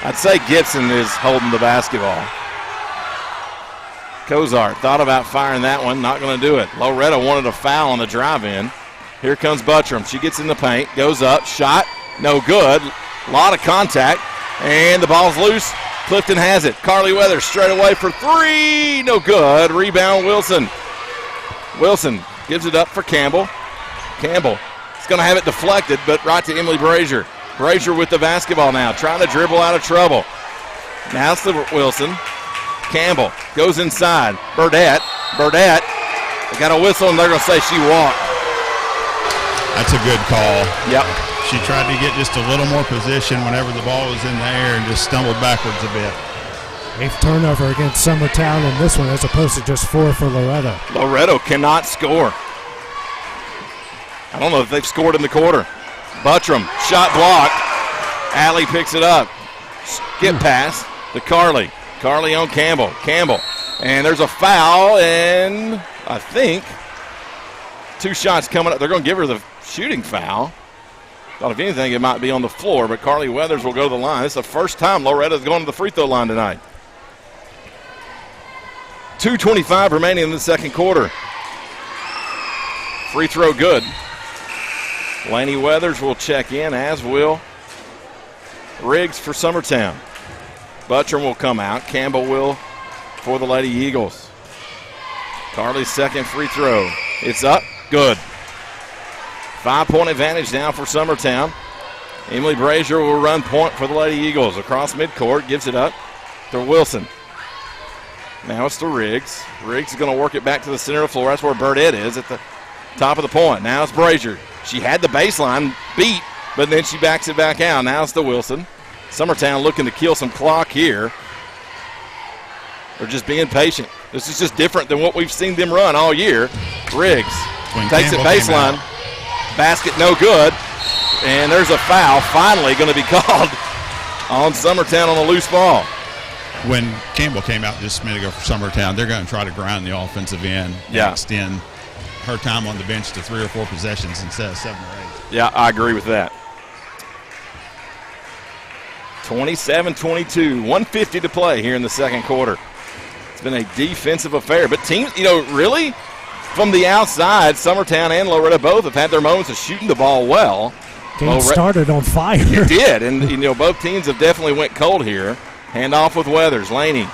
Speaker 3: I'd say Gibson is holding the basketball. Cozart thought about firing that one. Not going to do it. Loretto wanted a foul on the drive-in. Here comes Buttram. She gets in the paint. Goes up. Shot. No good. A lot of contact. And the ball's loose. Clifton has it. Carly Weathers straight away for 3. No good. Rebound Wilson. Wilson gives it up for Campbell. Campbell is going to have it deflected, but right to Emily Brazier. Brazier with the basketball now, trying to dribble out of trouble. Now it's to Wilson. Campbell goes inside. Burdett. They got a whistle, and they're going to say she walked.
Speaker 4: That's a good call.
Speaker 3: Yep.
Speaker 4: She tried to get just a little more position whenever the ball was in the air and just stumbled backwards a bit.
Speaker 2: 8th turnover against Summertown in this one, as opposed to just 4 for Loretto.
Speaker 3: Loretto cannot score. I don't know if they've scored in the quarter. Buttram, shot blocked. Allie picks it up. Skip pass to Carly. Carly on Campbell. And there's a foul, and I think 2 shots coming up. They're going to give her the shooting foul. Thought if anything, it might be on the floor, but Carly Weathers will go to the line. This is the first time Loretta's going to the free throw line tonight. 2:25 remaining in the second quarter. Free throw good. Laney Weathers will check in, as will Riggs for Summertown. Buttram will come out. Campbell will for the Lady Eagles. Carly's second free throw. It's up. Good. 5-point advantage now for Summertown. Emily Brazier will run point for the Lady Eagles. Across midcourt, gives it up to Wilson. Now it's to Riggs. Riggs is going to work it back to the center of the floor. That's where Burdett is at the top of the point. Now it's Brazier. She had the baseline beat, but then she backs it back out. Now it's to Wilson. Summertown looking to kill some clock here. They're just being patient. This is just different than what we've seen them run all year. Riggs takes it baseline. Basket no good. And there's a foul finally going to be called on Summertown on a loose ball.
Speaker 4: When Campbell came out just a minute ago for Summertown, they're going to try to grind the offensive end and extend her time on the bench to 3 or 4 possessions instead of 7 or 8.
Speaker 3: Yeah, I agree with that. 27-22, 1:50 to play here in the second quarter. It's been a defensive affair, but teams, really, from the outside. Summertown and Loretto both have had their moments of shooting the ball well.
Speaker 2: Game started on fire.
Speaker 3: It did, and both teams have definitely went cold here. Handoff with Weathers. Laney,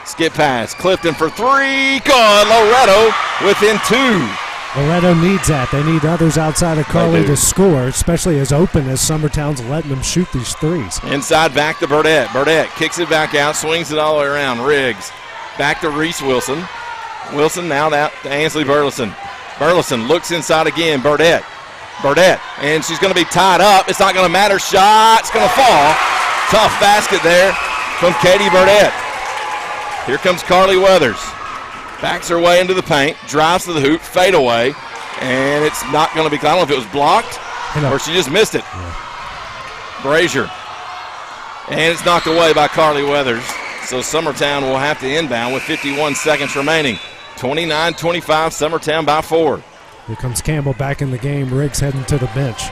Speaker 3: skip pass. Clifton for three. Good. Loretto within two.
Speaker 2: Loretto needs that. They need others outside of Carly to score, especially as open as Summertown's letting them shoot these threes.
Speaker 3: Inside back to Burdett. Burdett kicks it back out, swings it all the way around. Riggs back to Reese Wilson. Wilson now to Ansley Burleson. Burleson looks inside again. Burdett, and she's going to be tied up. It's not going to matter. Shot's going to fall. Tough basket there from Katie Burdett. Here comes Carly Weathers. Backs her way into the paint, drives to the hoop, fade away, and it's not going to be, I don't know if it was blocked or she just missed it. Yeah. Brazier. And it's knocked away by Carly Weathers. So Summertown will have to inbound with 51 seconds remaining. 29-25, Summertown by 4.
Speaker 2: Here comes Campbell back in the game. Riggs heading to the bench.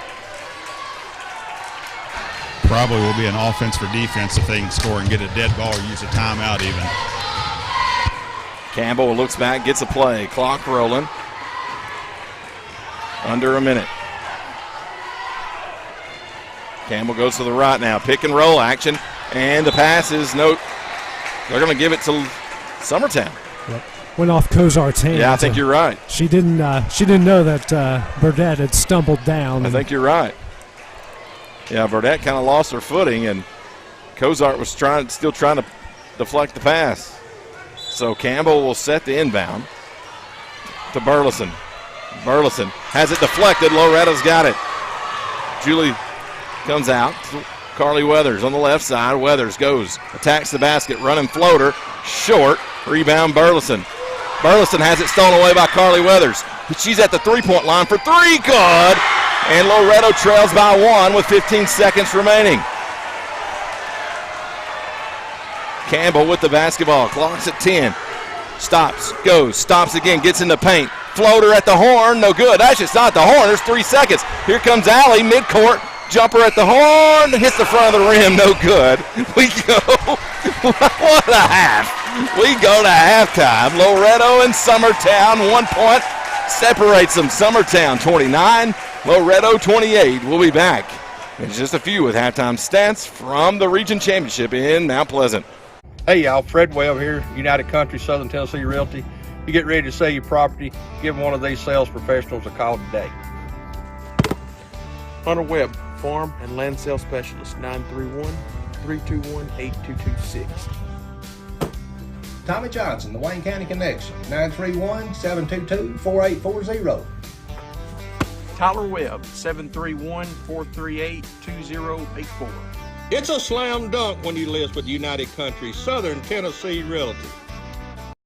Speaker 4: Probably will be an offense for defense if they can score and get a dead ball or use a timeout even.
Speaker 3: Campbell looks back, gets a play. Clock rolling. Under a minute. Campbell goes to the right now. Pick and roll action. And the pass is they're going to give it to Summertown.
Speaker 2: Yep. Went off Cozart's hands.
Speaker 3: Yeah, I think you're right.
Speaker 2: She didn't know that Burdett had stumbled down.
Speaker 3: I think you're right. Yeah, Burdett kind of lost her footing, and Cozart was still trying to deflect the pass. So Campbell will set the inbound to Burleson. Burleson has it deflected. Loretto's got it. Julie comes out. Carly Weathers on the left side. Weathers goes, attacks the basket, running floater, short. Rebound Burleson. Burleson has it stolen away by Carly Weathers. She's at the three-point line for three. Good. And Loretto trails by 1 with 15 seconds remaining. Campbell with the basketball. Clock's at 10. Stops, goes, stops again, gets in the paint. Floater at the horn, no good. Actually, it's not the horn. There's 3 seconds. Here comes Allie, midcourt. Jumper at the horn, hits the front of the rim, no good. We go, what a half. We go to halftime. Loretto and Summertown, 1 point separates them. Summertown 29, Loretto 28. We'll be back in just a few with halftime stats from the Region Championship in Mount Pleasant.
Speaker 14: Hey y'all, Fred Webb here, United Country Southern Tennessee Realty. You get ready to sell your property, give one of these sales professionals a call today.
Speaker 15: Hunter Webb, Farm and Land Sale Specialist, 931-321-8226.
Speaker 16: Tommy Johnson, the Wayne County Connection, 931-722-4840.
Speaker 15: Tyler Webb, 731-438-2084.
Speaker 17: It's a slam dunk when you list with United Country Southern Tennessee Realty.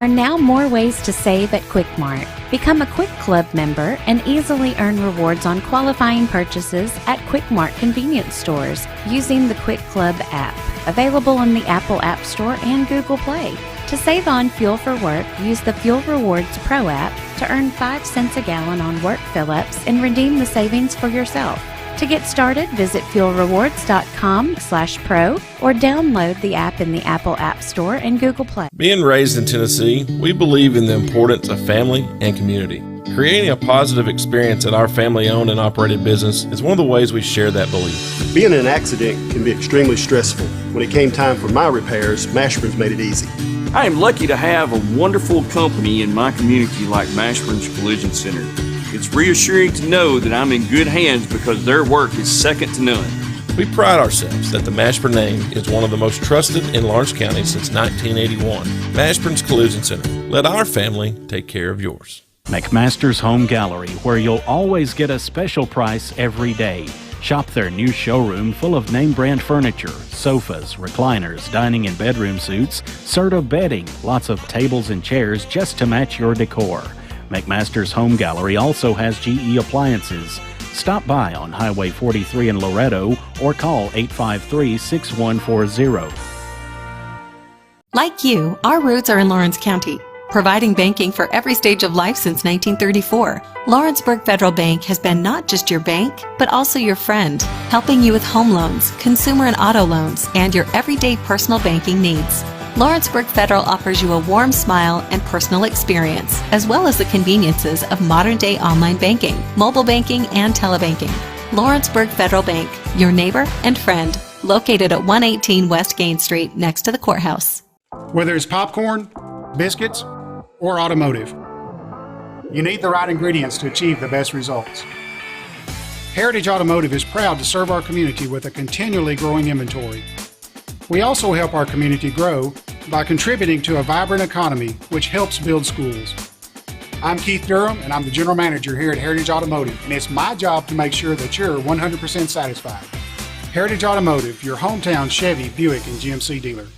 Speaker 18: There are now more ways to save at Quick Mart. Become a Quick Club member and easily earn rewards on qualifying purchases at Quick Mart convenience stores using the Quick Club app, available on the Apple App Store and Google Play. To save on fuel for work, use the Fuel Rewards Pro app to earn 5 cents a gallon on work fill-ups and redeem the savings for yourself. To get started, visit fuelrewards.com/pro or download the app in the Apple App Store and Google Play.
Speaker 19: Being raised in Tennessee, we believe in the importance of family and community. Creating a positive experience at our family-owned and operated business is one of the ways we share that belief.
Speaker 20: Being in an accident can be extremely stressful. When it came time for my repairs, Mashburn's made it easy.
Speaker 21: I am lucky to have a wonderful company in my community like Mashburn's Collision Center. It's reassuring to know that I'm in good hands because their work is second to none.
Speaker 19: We pride ourselves that the Mashburn name is one of the most trusted in Lawrence County since 1981. Mashburn's Collision Center. Let our family take care of yours.
Speaker 22: McMaster's Home Gallery, where you'll always get a special price every day. Shop their new showroom full of name-brand furniture, sofas, recliners, dining and bedroom suites, Serta bedding, lots of tables and chairs just to match your decor. McMaster's Home Gallery also has GE appliances. Stop by on Highway 43 in Loretto or call 853-6140.
Speaker 23: Like you, our roots are in Lawrence County, providing banking for every stage of life since 1934. Lawrenceburg Federal Bank has been not just your bank, but also your friend, helping you with home loans, consumer and auto loans, and your everyday personal banking needs. Lawrenceburg Federal offers you a warm smile and personal experience, as well as the conveniences of modern-day online banking, mobile banking, and telebanking. Lawrenceburg Federal Bank, your neighbor and friend, located at 118 West Gain Street, next to the courthouse.
Speaker 5: Whether it's popcorn, biscuits, or automotive, you need the right ingredients to achieve the best results. Heritage Automotive is proud to serve our community with a continually growing inventory. We also help our community grow by contributing to a vibrant economy, which helps build schools. I'm Keith Durham, and I'm the General Manager here at Heritage Automotive, and it's my job to make sure that you're 100% satisfied. Heritage Automotive, your hometown Chevy, Buick, and GMC dealer.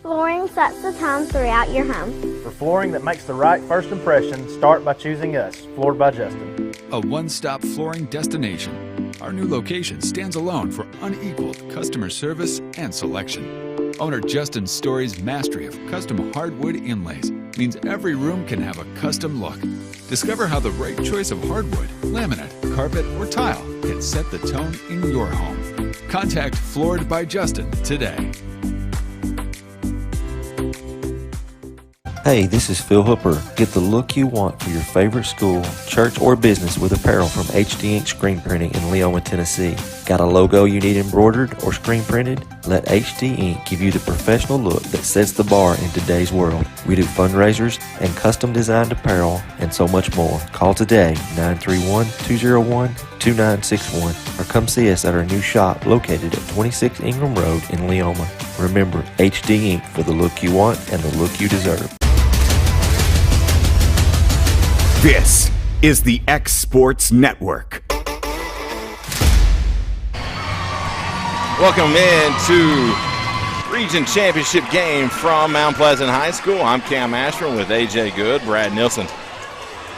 Speaker 6: Flooring sets the tone throughout your home.
Speaker 7: For flooring that makes the right first impression, start by choosing us, Floored by Justin.
Speaker 24: A one-stop flooring destination. Our new location stands alone for unequaled customer service and selection. Owner Justin Story's mastery of custom hardwood inlays means every room can have a custom look. Discover how the right choice of hardwood, laminate, carpet, or tile can set the tone in your home. Contact Floored by Justin today.
Speaker 25: Hey, this is Phil Hooper. Get the look you want for your favorite school, church, or business with apparel from HD Ink Screen Printing in Leoma, Tennessee. Got a logo you need embroidered or screen printed? Let HD Ink give you the professional look that sets the bar in today's world. We do fundraisers and custom designed apparel and so much more. Call today, 931-201-2961, or come see us at our new shop located at 26 Ingram Road in Leoma. Remember, HD Ink for the look you want and the look you deserve.
Speaker 1: This is the xSports Network.
Speaker 3: Welcome in to Region Championship game from Mount Pleasant High School. I'm Cam Ashburn with AJ Good, Brad Nilsson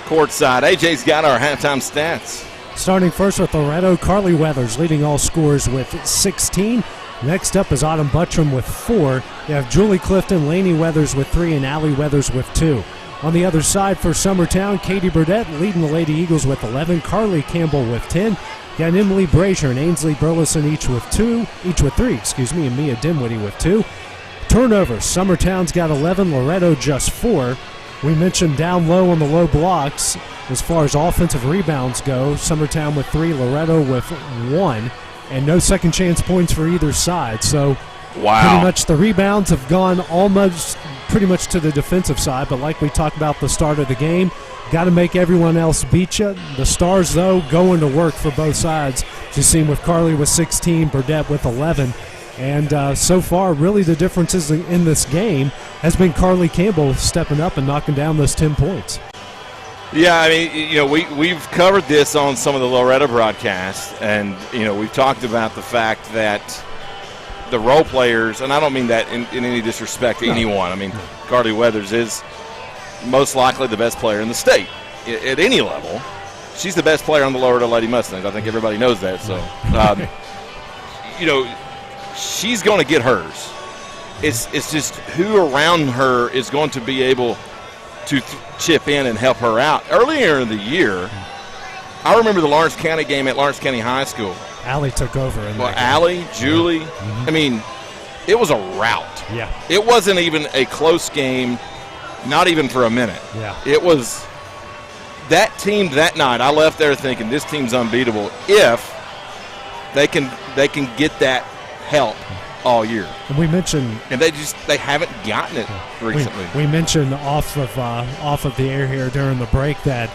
Speaker 3: courtside. AJ's got our halftime stats.
Speaker 2: Starting first with Loretto, Carly Weathers leading all scorers with 16. Next up is Autumn Buttram with 4. You have Julie Clifton, Lainey Weathers with 3, and Allie Weathers with 2. On the other side for Summertown, Katie Burdett leading the Lady Eagles with 11, Carly Campbell with 10. You got Emily Brazier and Ainsley Burleson each with 3, and Mia Dinwiddie with 2. Turnovers, Summertown's got 11, Loretto just 4. We mentioned down low on the low blocks. As far as offensive rebounds go, Summertown with 3, Loretto with 1, and no second chance points for either side. So pretty much the rebounds have gone almost pretty much to the defensive side, but like we talked about the start of the game, got to make everyone else beat you. The Stars, though, going to work for both sides. As you've seen with Carly with 16, Burdett with 11. And so far, really the differences in this game has been Carly Campbell stepping up and knocking down those 10 points.
Speaker 3: Yeah, I mean, we've covered this on some of the Loretto broadcasts, and, we've talked about the fact that the role players, and I don't mean that in any disrespect to anyone. I mean, Carly Weathers is most likely the best player in the state at any level. She's the best player on the Loretto Lady Mustangs. I think everybody knows that. So, she's going to get hers. It's just who around her is going to be able to chip in and help her out. Earlier in the year, I remember the Lawrence County game at Lawrence County High School.
Speaker 2: Allie took over.
Speaker 3: Allie, Julie, I mean, it was a rout.
Speaker 2: Yeah.
Speaker 3: It wasn't even a close game, not even for a minute.
Speaker 2: Yeah.
Speaker 3: It was that team that night. I left there thinking this team's unbeatable if they can get that help all year.
Speaker 2: And we mentioned,
Speaker 3: and they haven't gotten it recently.
Speaker 2: We mentioned off of the air here during the break that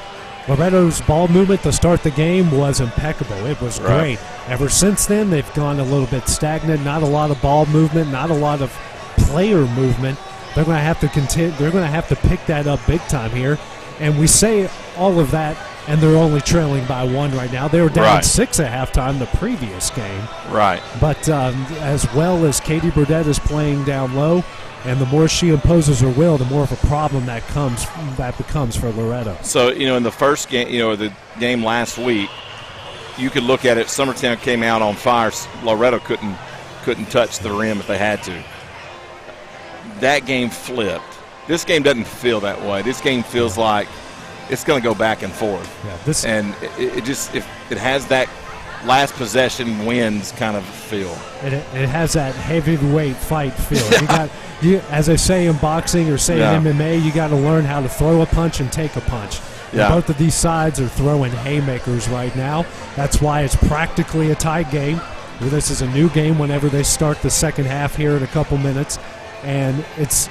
Speaker 2: Loretto's ball movement to start the game was impeccable. It was great. Ever since then, they've gone a little bit stagnant. Not a lot of ball movement, not a lot of player movement. They're going to have to continue. They're going to have to pick that up big time here. And we say all of that, and they're only trailing by 1 right now. They were down 6 at halftime the previous game.
Speaker 3: Right.
Speaker 2: But as well as Katie Burdett is playing down low, and the more she imposes her will, the more of a problem that becomes for Loretto.
Speaker 3: So, in the first game, the game last week, you could look at it. Summertown came out on fire. Loretto couldn't touch the rim if they had to. That game flipped. This game doesn't feel that way. This game feels like it's going to go back and forth.
Speaker 2: Yeah,
Speaker 3: and it just it has that last possession wins kind of feel.
Speaker 2: It has that heavyweight fight feel. As I say in boxing or say in MMA, you got to learn how to throw a punch and take a punch. And both of these sides are throwing haymakers right now. That's why it's practically a tight game. This is a new game whenever they start the second half here in a couple minutes. And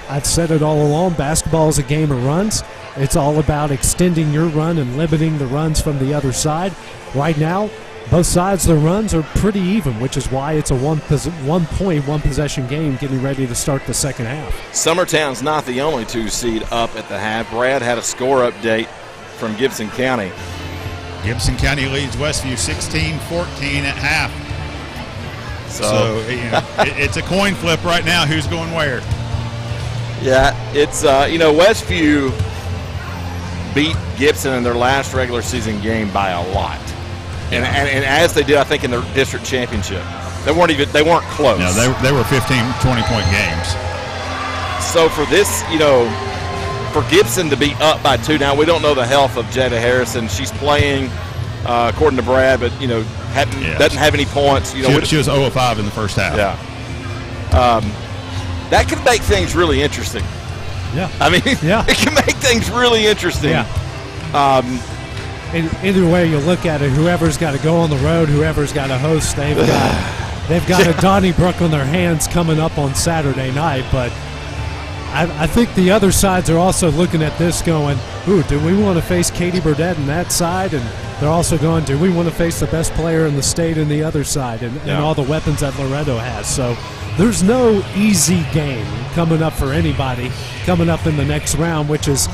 Speaker 2: I've said it all along, basketball is a game of runs. It's all about extending your run and limiting the runs from the other side. Right now, both sides of the runs are pretty even, which is why it's a one possession game getting ready to start the second half.
Speaker 3: Summertown's not the only 2 seed up at the half. Brad had a score update from Gibson County.
Speaker 4: Gibson County leads Westview 16-14 at half. So it's a coin flip right now. Who's going where?
Speaker 3: Yeah, it's Westview beat Gibson in their last regular season game by a lot. And as they did, I think, in the district championship. They weren't close.
Speaker 4: No, they were 15, 20-point games.
Speaker 3: So for this, for Gibson to be up by 2, now we don't know the health of Jada Harrison. She's playing, according to Brad, but, doesn't have any points.
Speaker 4: She was 0 of 5 in the first half.
Speaker 3: Yeah. That could make things really interesting.
Speaker 2: Yeah.
Speaker 3: I mean, it can make things really interesting.
Speaker 2: Yeah. Either way you look at it, whoever's got to go on the road, whoever's got to host, they've got a Donnybrook on their hands coming up on Saturday night. But I think the other sides are also looking at this going, ooh, do we want to face Katie Burdett on that side? And they're also going, do we want to face the best player in the state on the other side and all the weapons that Loretto has? So there's no easy game coming up for anybody coming up in the next round, which is,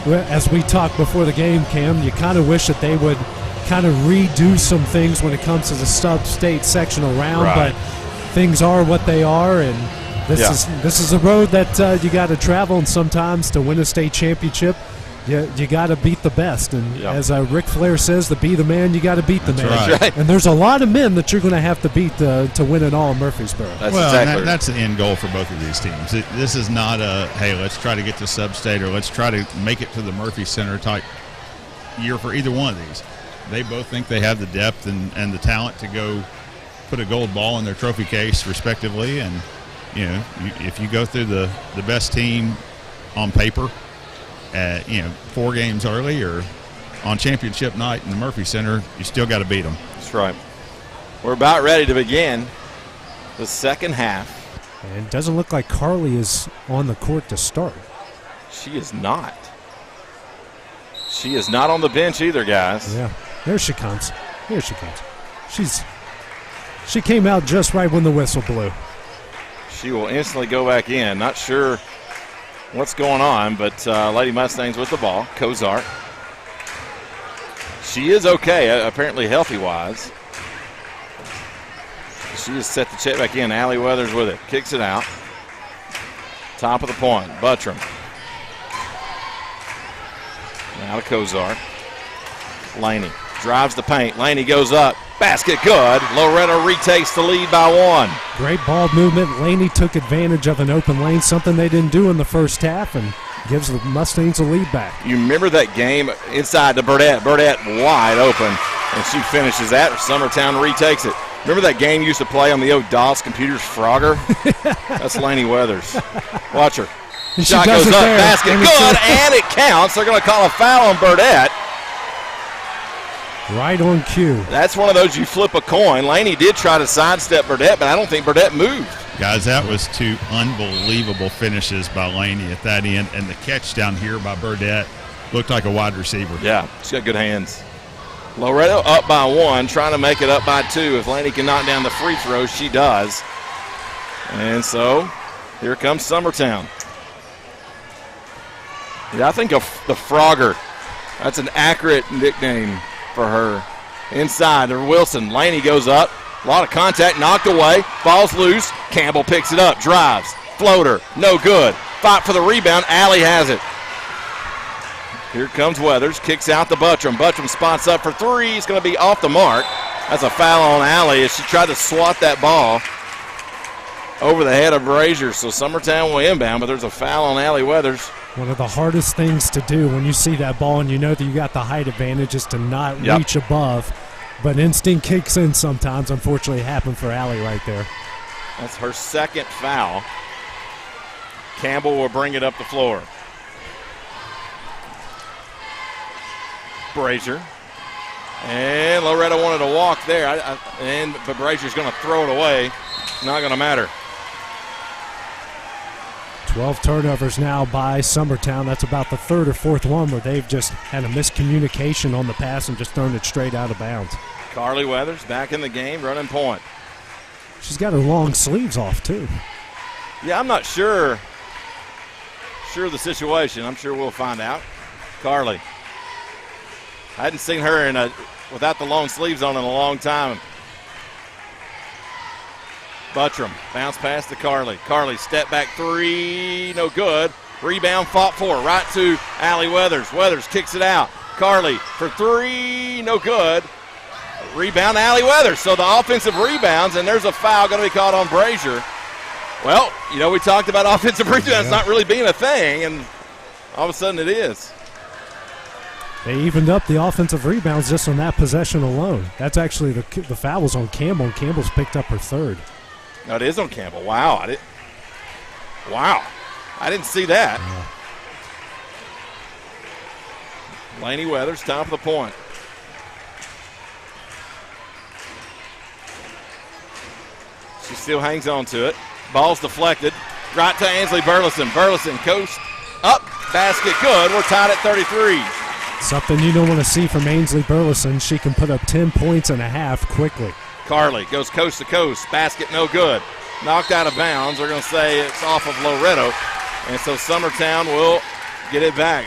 Speaker 2: as we talked before the game, Cam, you kind of wish that they would kind of redo some things when it comes to the sub-state sectional round, but things are what they are, and this is a road that you got to travel, and sometimes to win a state championship, you got to beat the best. And as Ric Flair says, to be the man, you got to beat the man.
Speaker 4: Right.
Speaker 2: And there's a lot of men that you're going to have to beat to win it all in Murfreesboro.
Speaker 4: That's the end goal for both of these teams. This is not a, hey, let's try to get to sub-state or let's try to make it to the Murphy Center type year for either one of these. They both think they have the depth and the talent to go put a gold ball in their trophy case respectively. And, if you go through the best team on paper, 4 games early or on championship night in the Murphy Center, you still got to beat them.
Speaker 3: That's right. We're about ready to begin the second half.
Speaker 2: And it doesn't look like Carly is on the court to start.
Speaker 3: She is not. She is not on the bench either, guys.
Speaker 2: Yeah, there she comes. Here she comes. She came out just right when the whistle blew.
Speaker 3: She will instantly go back in. Not sure what's going on, but Lady Mustangs with the ball. Kozart. She is okay, apparently healthy-wise. She has set the check back in. Allie Weathers with it. Kicks it out. Top of the point. Buttram. Now to Kozart. Laney drives the paint. Laney goes up. Basket good. Loretto retakes the lead by 1.
Speaker 2: Great ball movement. Laney took advantage of an open lane, something they didn't do in the first half, and gives the Mustangs a lead back.
Speaker 3: You remember that game inside to Burdett. Burdett wide open, and she finishes that. Summertown retakes it. Remember that game you used to play on the old DOS computers, Frogger? That's Laney Weathers. Watch her. Shot goes up, basket good, and it counts. They're going to call a foul on Burdett.
Speaker 2: Right on cue.
Speaker 3: That's one of those you flip a coin. Laney did try to sidestep Burdett, but I don't think Burdett moved.
Speaker 4: Guys, that was 2 unbelievable finishes by Laney at that end, and the catch down here by Burdett looked like a wide receiver.
Speaker 3: Yeah, she's got good hands. Loretto up by 1, trying to make it up by 2. If Laney can knock down the free throw, she does. And so here comes Summertown. Yeah, I think of the Frogger. That's an accurate nickname for her. Inside to Wilson. Laney goes up. A lot of contact, knocked away. Ball's loose. Campbell picks it up. Drives. Floater. No good. Fight for the rebound. Allie has it. Here comes Weathers. Kicks out to Buttram. Buttram spots up for 3. He's going to be off the mark. That's a foul on Allie as she tried to swat that ball over the head of Brazier. So Summertown will inbound, but there's a foul on Allie Weathers.
Speaker 2: One of the hardest things to do when you see that ball and you know that you got the height advantage is to not reach above But instinct kicks in sometimes. Unfortunately, it happened for Allie right there.
Speaker 3: That's her second foul. Campbell will bring it up the floor. Brazier. And Loretto wanted to walk there, but Brazier's going to throw it away. Not going to matter.
Speaker 2: 12 turnovers now by Summertown. That's about the third or fourth one where they've just had a miscommunication on the pass and just thrown it straight out of bounds.
Speaker 3: Carly Weathers back in the game, running point.
Speaker 2: She's got her long sleeves off, too.
Speaker 3: Yeah, I'm not sure of the situation. I'm sure we'll find out. Carly. I hadn't seen her without the long sleeves on in a long time. Buttram, bounce pass to Carly. Carly, step back three, no good. Rebound, fought for, right to Allie Weathers. Weathers kicks it out. Carly for three, no good. Rebound, Allie Weathers. So the offensive rebounds, and there's a foul going to be called on Brazier. Well, we talked about offensive rebounds not really being a thing, and all of a sudden it is.
Speaker 2: They evened up the offensive rebounds just on that possession alone. That's actually the foul was on Campbell, and Campbell's picked up her third.
Speaker 3: No, it is on Campbell. Wow. I didn't see that. Yeah. Laney Weathers, top of the point. She still hangs on to it. Ball's deflected. Right to Ansley Burleson. Burleson coast up. Basket good. We're tied at 33.
Speaker 2: Something you don't want to see from Ainsley Burleson. She can put up 10 points and a half quickly.
Speaker 3: Carly goes coast to coast. Basket no good. Knocked out of bounds. They're going to say it's off of Loretto. And so Summertown will get it back.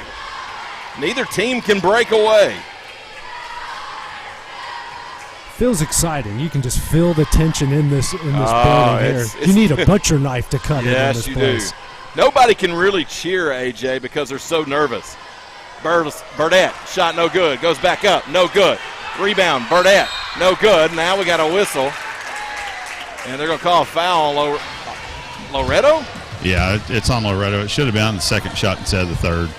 Speaker 3: Neither team can break away.
Speaker 2: Feels exciting. You can just feel the tension in this building here. You need a butcher knife to cut it in this place.
Speaker 3: Yes, you do. Nobody can really cheer, AJ, because they're so nervous. Burdette, shot no good. Goes back up, no good. Rebound, Burdette, no good. Now we got a whistle. And they're going to call a foul on Loretto?
Speaker 4: Yeah, it's on Loretto. It should have been on the second shot instead of the third.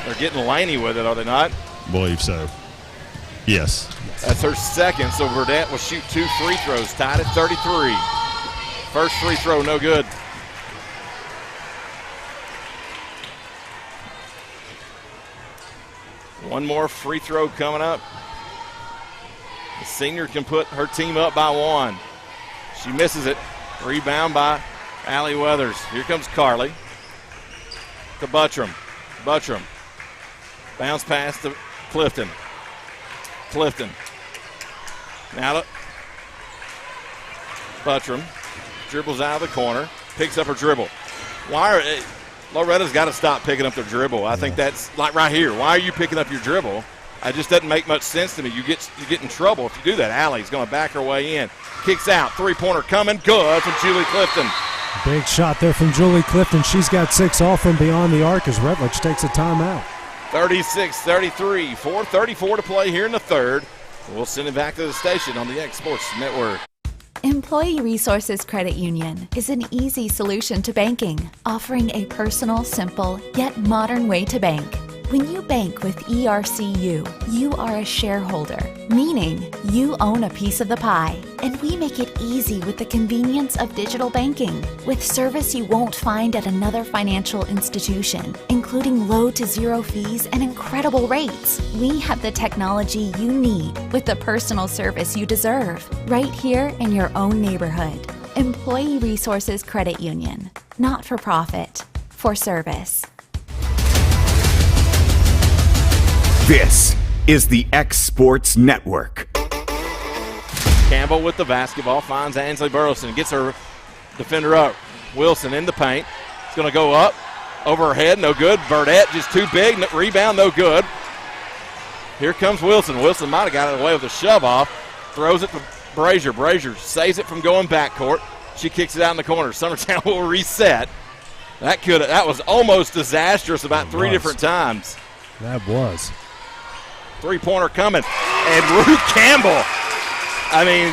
Speaker 3: They're getting Laney with it, are they not?
Speaker 4: Believe so. Yes.
Speaker 3: That's her second, so Burdette will shoot 2 free throws, tied at 33. First free throw, no good. One more free throw coming up. The senior can put her team up by 1. She misses it. Rebound by Allie Weathers. Here comes Carly to Buttram. Buttram. Bounce pass to Clifton. Clifton. Now to Buttram. Dribbles out of the corner. Picks up her dribble. Loretta's got to stop picking up their dribble. I think that's like right here. Why are you picking up your dribble? It just doesn't make much sense to me. You get in trouble if you do that. Allie's going to back her way in. Kicks out. Three-pointer coming. Good from Julie Clifton.
Speaker 2: Big shot there from Julie Clifton. She's got 6 off from beyond the arc as Rutledge takes a timeout.
Speaker 3: 36-33. 4:34 to play here in the third. We'll send it back to the station on the xSports Network.
Speaker 23: Employee Resources Credit Union is an easy solution to banking, offering a personal, simple, yet modern way to bank. When you bank with ERCU, you are a shareholder, meaning you own a piece of the pie. And we make it easy with the convenience of digital banking, with service you won't find at another financial institution, including low to zero fees and incredible rates. We have the technology you need with the personal service you deserve, right here in your own neighborhood. Employee Resources Credit Union, not for profit, for service.
Speaker 1: This is the xSports Network.
Speaker 3: Campbell with the basketball finds Ansley Burleson. Gets her defender up. Wilson in the paint. It's going to go up. Over her head, no good. Burdette just too big. Rebound, no good. Here comes Wilson. Wilson might have got it away with a shove off. Throws it to Brazier. Brazier saves it from going backcourt. She kicks it out in the corner. Summertown will reset. That was almost disastrous about 3 different times.
Speaker 2: That was.
Speaker 3: Three-pointer coming. And Ruth Campbell. I mean,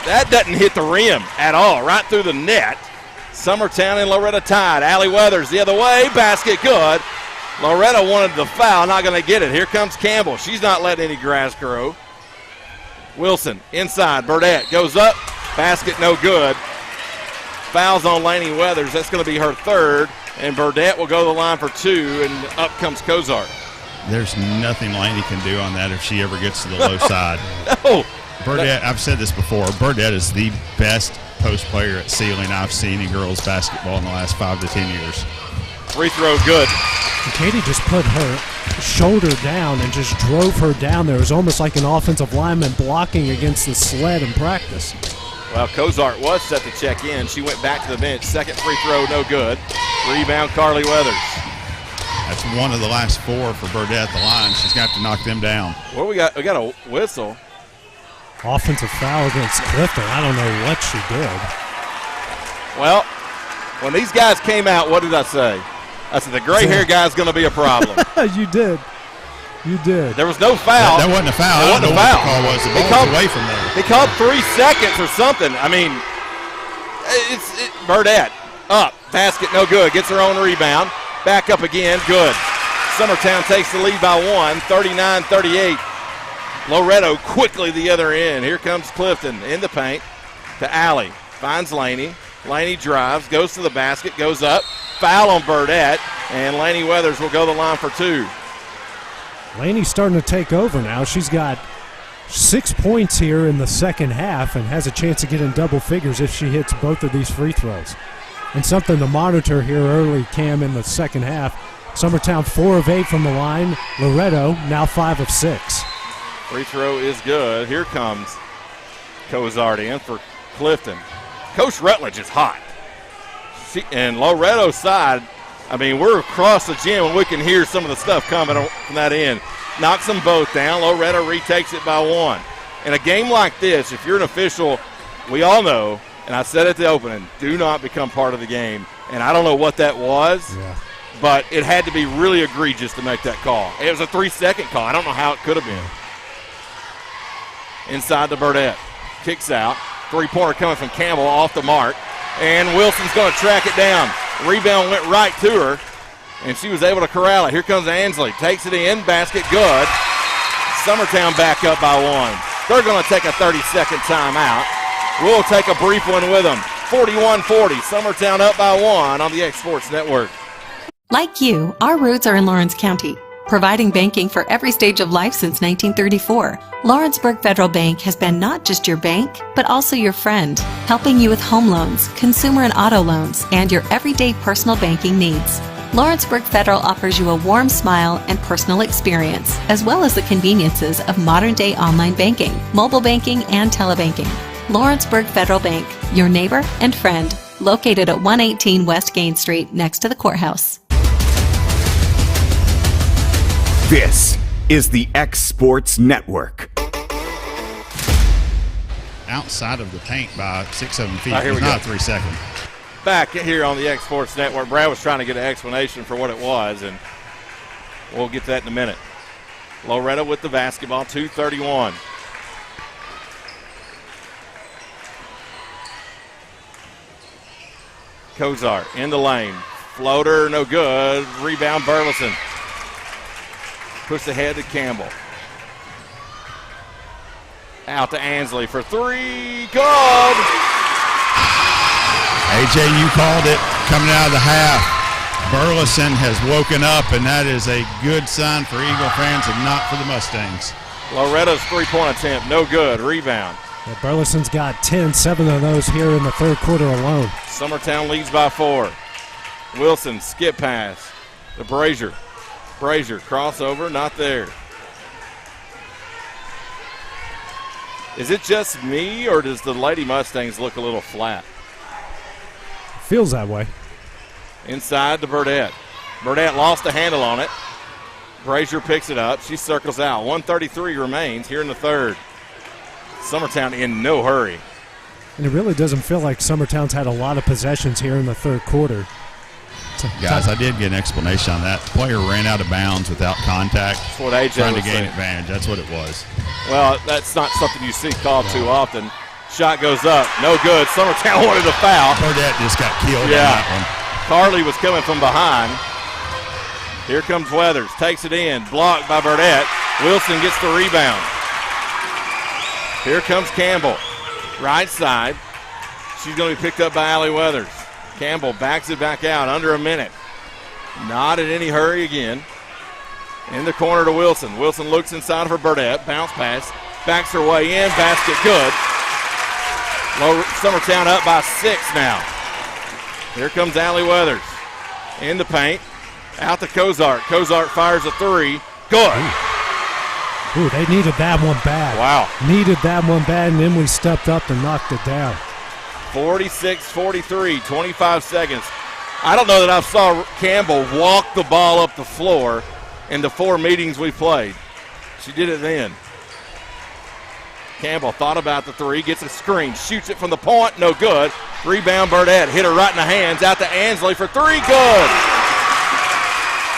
Speaker 3: that doesn't hit the rim at all. Right through the net. Summertown and Loretto tied. Allie Weathers the other way. Basket good. Loretto wanted the foul. Not going to get it. Here comes Campbell. She's not letting any grass grow. Wilson inside. Burdette goes up. Basket no good. Fouls on Laney Weathers. That's going to be her third. And Burdette will go to the line for 2, and up comes Kozart.
Speaker 4: There's nothing Laney can do on that if she ever gets to the low side.
Speaker 3: No.
Speaker 4: Burdette, I've said this before, Burdette is the best post player at ceiling I've seen in girls basketball in the last 5 to 10 years.
Speaker 3: Free throw good.
Speaker 2: And Katie just put her shoulder down and just drove her down there. It was almost like an offensive lineman blocking against the sled in practice.
Speaker 3: Well, Kozart was set to check in. She went back to the bench. Second free throw, no good. Rebound, Carly Weathers.
Speaker 4: That's one of the last 4 for Burdette at the line. She's got to knock them down.
Speaker 3: Well, we got a whistle.
Speaker 2: Offensive foul against Clifton. I don't know what she did.
Speaker 3: Well, when these guys came out, what did I say? I said the gray-haired guy's going to be a problem.
Speaker 2: You did. You did.
Speaker 3: There was no foul.
Speaker 4: That wasn't a foul.
Speaker 3: It wasn't a foul.
Speaker 4: What the call was. The ball was away from there.
Speaker 3: He called 3 seconds or something. I mean, Burdette up. Basket no good. Gets her own rebound. Back up again. Good. Summertown takes the lead by 1, 39-38. Loretto quickly the other end. Here comes Clifton in the paint to Alley. Finds Laney. Laney drives, goes to the basket, goes up. Foul on Burdette, and Laney Weathers will go to the line for 2.
Speaker 2: Laney's starting to take over now. She's got 6 points here in the second half and has a chance to get in double figures if she hits both of these free throws. And something to monitor here early, Cam, in the second half. Summertown 4 of 8 from the line. Loretto now 5 of 6.
Speaker 3: Free throw is good. Here comes Kozart in for Clifton. Coach Rutledge is hot. And Loretto's side, I mean, we're across the gym and we can hear some of the stuff coming from that end. Knocks them both down. Loretto retakes it by 1. In a game like this, if you're an official, we all know, and I said at the opening, do not become part of the game. And I don't know what that was, but it had to be really egregious to make that call. It was a 3-second call. I don't know how it could have been. Inside to Burdette. Kicks out. Three-pointer coming from Campbell off the mark. And Wilson's going to track it down. Rebound went right to her, and she was able to corral it. Here comes Ansley. Takes it in. Basket good. Summertown back up by 1. They're going to take a 30-second timeout. We'll take a brief one with them. 41-40. Summertown up by 1 on the xSports Network.
Speaker 23: Like you, our roots are in Lawrence County, providing banking for every stage of life since 1934. Lawrenceburg Federal Bank has been not just your bank, but also your friend, helping you with home loans, consumer and auto loans, and your everyday personal banking needs. Lawrenceburg Federal offers you a warm smile and personal experience, as well as the conveniences of modern-day online banking, mobile banking, and telebanking. Lawrenceburg Federal Bank, your neighbor and friend, located at 118 West Gain Street, next to the courthouse.
Speaker 1: This is the xSports Network.
Speaker 4: Outside of the paint by 6-7 feet.
Speaker 3: Here
Speaker 4: It's
Speaker 3: we
Speaker 4: not
Speaker 3: go.
Speaker 4: 3 seconds.
Speaker 3: Back here on the xSports Network, Brad was trying to get an explanation for what it was, and we'll get to that in a minute. Loretto with the basketball, 2:31. Kozart in the lane. Floater, no good. Rebound, Burleson. Push ahead to Campbell. Out to Ansley for 3. Good!
Speaker 4: AJ, you called it coming out of the half. Burleson has woken up, and that is a good sign for Eagle fans and not for the Mustangs.
Speaker 3: Loretto's three-point attempt, no good. Rebound.
Speaker 2: Yeah, Burleson's got 10, 7 of those here in the third quarter alone.
Speaker 3: Summertown leads by 4. Wilson, skip pass to Brazier. Brazier, crossover, not there. Is it just me, or does the Lady Mustangs look a little flat?
Speaker 2: Feels that way.
Speaker 3: Inside to Burdette. Burdette lost the handle on it. Brazier picks it up. She circles out. 1:33 remains here in the third. Summertown in no hurry.
Speaker 2: And it really doesn't feel like Summertown's had a lot of possessions here in the third quarter.
Speaker 4: Guys, I did get an explanation on that. The player ran out of bounds without contact.
Speaker 3: That's what AJ
Speaker 4: trying to
Speaker 3: was
Speaker 4: gain
Speaker 3: saying.
Speaker 4: advantage. That's what it was.
Speaker 3: Well, that's not something you see called too often. Shot goes up. No good. Summertown wanted a foul.
Speaker 4: Burdette just got killed on that one.
Speaker 3: Carly was coming from behind. Here comes Weathers. Takes it in. Blocked by Burdette. Wilson gets the rebound. Here comes Campbell. Right side. She's going to be picked up by Allie Weathers. Campbell backs it back out under a minute. Not in any hurry again. In the corner to Wilson. Wilson looks inside of her Burdette. Bounce pass. Backs her way in. Basket good. Summertown up by 6 now. Here comes Allie Weathers. In the paint. Out to Cozart. Cozart fires a 3. Good.
Speaker 2: Ooh, they needed that one bad.
Speaker 3: Wow.
Speaker 2: Needed that one bad, and Emily stepped up and knocked it down.
Speaker 3: 46-43, 25 seconds. I don't know that I saw Campbell walk the ball up the floor in the 4 meetings we played. She did it then. Campbell thought about the 3, gets a screen, shoots it from the point, no good. Rebound Burdette, hit her right in the hands, out to Ansley for 3, good.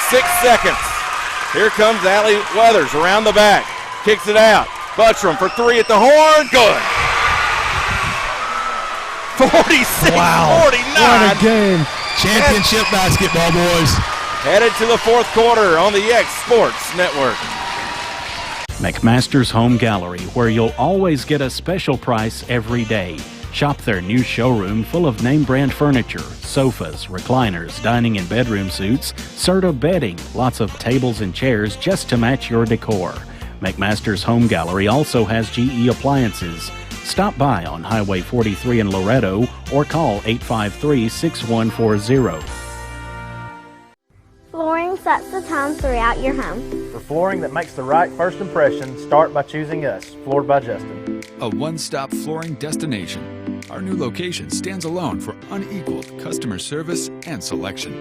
Speaker 3: 6 seconds. Here comes Allie Weathers around the back, kicks it out. Buttram for 3 at the horn, good. 46-49.
Speaker 2: What a game.
Speaker 4: Championship basketball, boys.
Speaker 3: Headed to the 4th quarter on the xSports Network.
Speaker 22: McMaster's Home Gallery, where you'll always get a special price every day. Shop their new showroom full of name-brand furniture, sofas, recliners, dining and bedroom suites, Serta bedding, lots of tables and chairs just to match your decor. McMaster's Home Gallery also has GE appliances. Stop by on Highway 43 in Loretto or call 853-6140.
Speaker 6: Flooring sets the tone throughout your home.
Speaker 7: For flooring that makes the right first impression, start by choosing us, Floored by Justin.
Speaker 24: A one-stop flooring destination. Our new location stands alone for unequaled customer service and selection.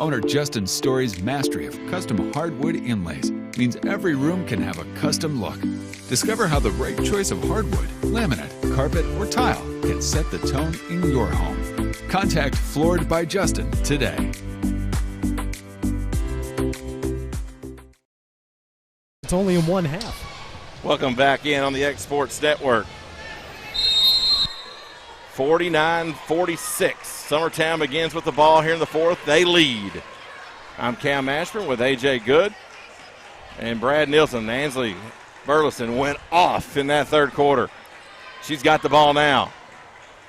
Speaker 24: Owner Justin Story's mastery of custom hardwood inlays means every room can have a custom look. Discover how the right choice of hardwood, laminate, carpet, or tile can set the tone in your home. Contact Floored by Justin today.
Speaker 2: It's only in one half.
Speaker 3: Welcome back in on the xSports Network. 49-46. Summertown begins with the ball here in the 4th. They lead. I'm Cam Ashburn with A.J. Good and Brad Nielsen. Ansley Burleson went off in that 3rd quarter. She's got the ball now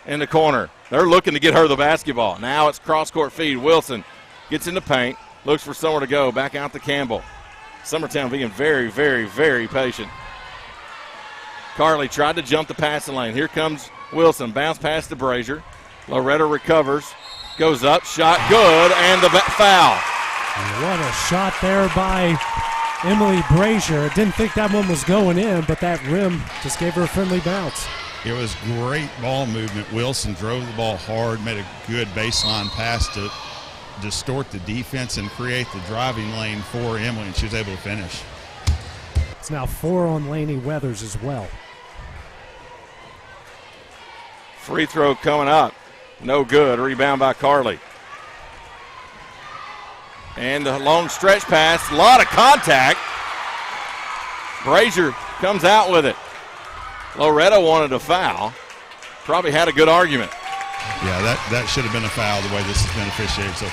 Speaker 3: in the corner. They're looking to get her the basketball. Now it's cross-court feed. Wilson gets in the paint, looks for somewhere to go. Back out to Campbell. Summertown being very, very, very patient. Carly tried to jump the passing lane. Here comes Wilson. Bounce pass to Brazier. Loretto recovers. Goes up. Shot good. And the foul.
Speaker 2: What a shot there by Emily Brazier. Didn't think that one was going in, but that rim just gave her a friendly bounce.
Speaker 4: It was great ball movement. Wilson drove the ball hard, made a good baseline pass to distort the defense and create the driving lane for Emily, and she was able to finish.
Speaker 2: It's now 4 on Lainey Weathers as well.
Speaker 3: Free throw coming up. No good. Rebound by Carly. And the long stretch pass. A lot of contact. Brazier comes out with it. Loretto wanted a foul. Probably had a good argument.
Speaker 4: Yeah, that should have been a foul the way this has been officiated so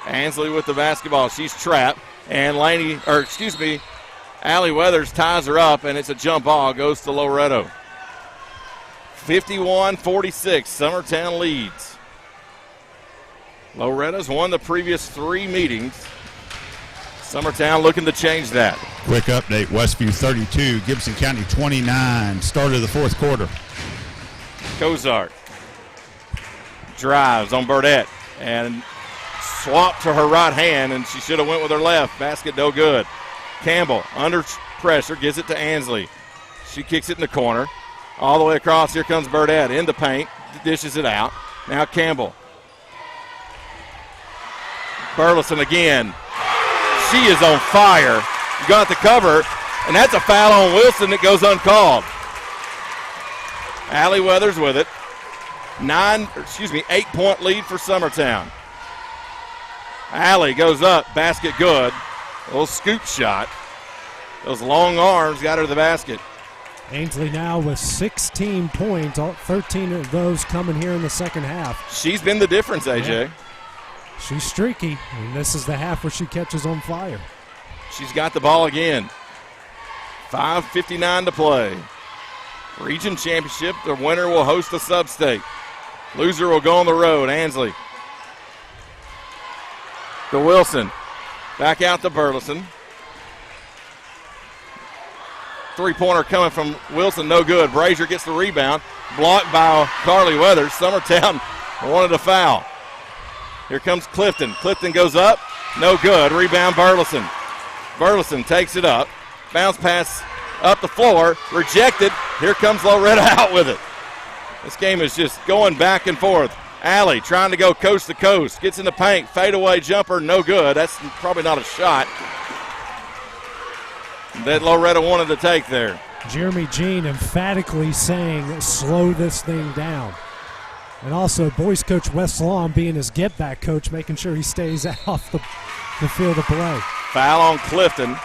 Speaker 4: far.
Speaker 3: Ansley with the basketball. She's trapped. And Allie Weathers ties her up, and it's a jump ball. Goes to Loretto. 51-46. Summertown leads. Loretto's won the previous 3 meetings. Summertown looking to change that.
Speaker 4: Quick update, Westview 32, Gibson County 29. Start of the 4th quarter.
Speaker 3: Cozart drives on Burdette and swapped to her right hand, and she should have went with her left. Basket no good. Campbell under pressure gives it to Ansley. She kicks it in the corner. All the way across, here comes Burdette in the paint, dishes it out. Now Campbell. Burleson again. She is on fire. You got the cover, and that's a foul on Wilson that goes uncalled. Allie Weathers with it. 8-point lead for Summertown. Allie goes up, basket good. A little scoop shot. Those long arms got her to the basket.
Speaker 2: Ainsley now with 16 points, 13 of those coming here in the 2nd half.
Speaker 3: She's been the difference, AJ.
Speaker 2: Yeah. She's streaky, and this is the half where she catches on fire.
Speaker 3: She's got the ball again. 5:59 to play. Region championship, the winner will host a sub-state. Loser will go on the road. Ansley to Wilson. Back out to Burleson. Three-pointer coming from Wilson, no good. Brazier gets the rebound. Blocked by Carly Weathers. Summertown wanted a foul. Here comes Clifton. Clifton goes up. No good. Rebound Burleson. Burleson takes it up. Bounce pass up the floor. Rejected. Here comes Loretto out with it. This game is just going back and forth. Alley trying to go coast to coast. Gets in the paint. Fadeaway jumper. No good. That's probably not a shot that Loretto wanted to take there.
Speaker 2: Jeremy Jean emphatically saying, slow this thing down. And also, boys coach Wes Long being his get-back coach, making sure he stays off the field of play.
Speaker 3: Foul on Clifton.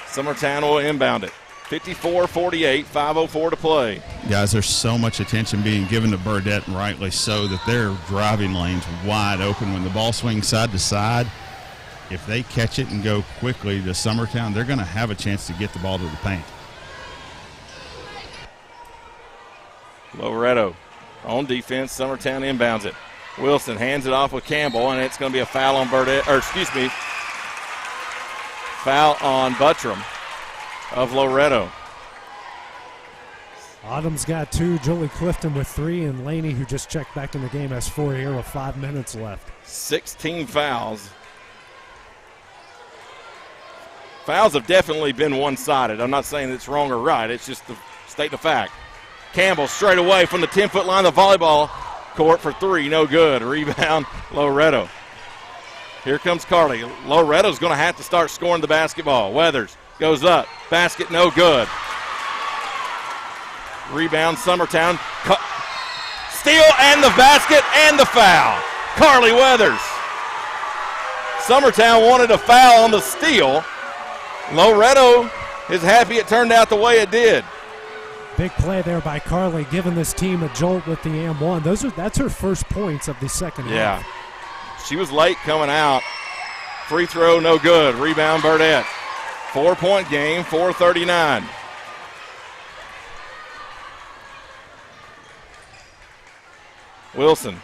Speaker 3: Summertown will inbound it. 54-48, 5:04 to play.
Speaker 4: Guys, there's so much attention being given to Burdette, and rightly so, that their driving lane's wide open. When the ball swings side to side, if they catch it and go quickly to Summertown, they're going to have a chance to get the ball to the paint.
Speaker 3: Loretto on defense. Summertown inbounds it. Wilson hands it off with Campbell, and it's going to be a foul on foul on Buttram of Loretto.
Speaker 2: Autumn's got 2, Julie Clifton with 3, and Laney, who just checked back in the game, has 4 here with 5 minutes left.
Speaker 3: 16 fouls. Fouls have definitely been one-sided. I'm not saying it's wrong or right. It's just the state of fact. Campbell straight away from the 10-foot line of the volleyball court for 3. No good. Rebound, Loretto. Here comes Carly. Loretto's going to have to start scoring the basketball. Weathers goes up. Basket no good. Rebound, Summertown. Steal and the basket and the foul. Carly Weathers. Summertown wanted a foul on the steal. Loretto is happy it turned out the way it did.
Speaker 2: Big play there by Carly, giving this team a jolt with the and-1. That's her first points of the second half.
Speaker 3: She was late coming out. Free throw, no good. Rebound, Burdette. 4-point game, 4:39. Wilson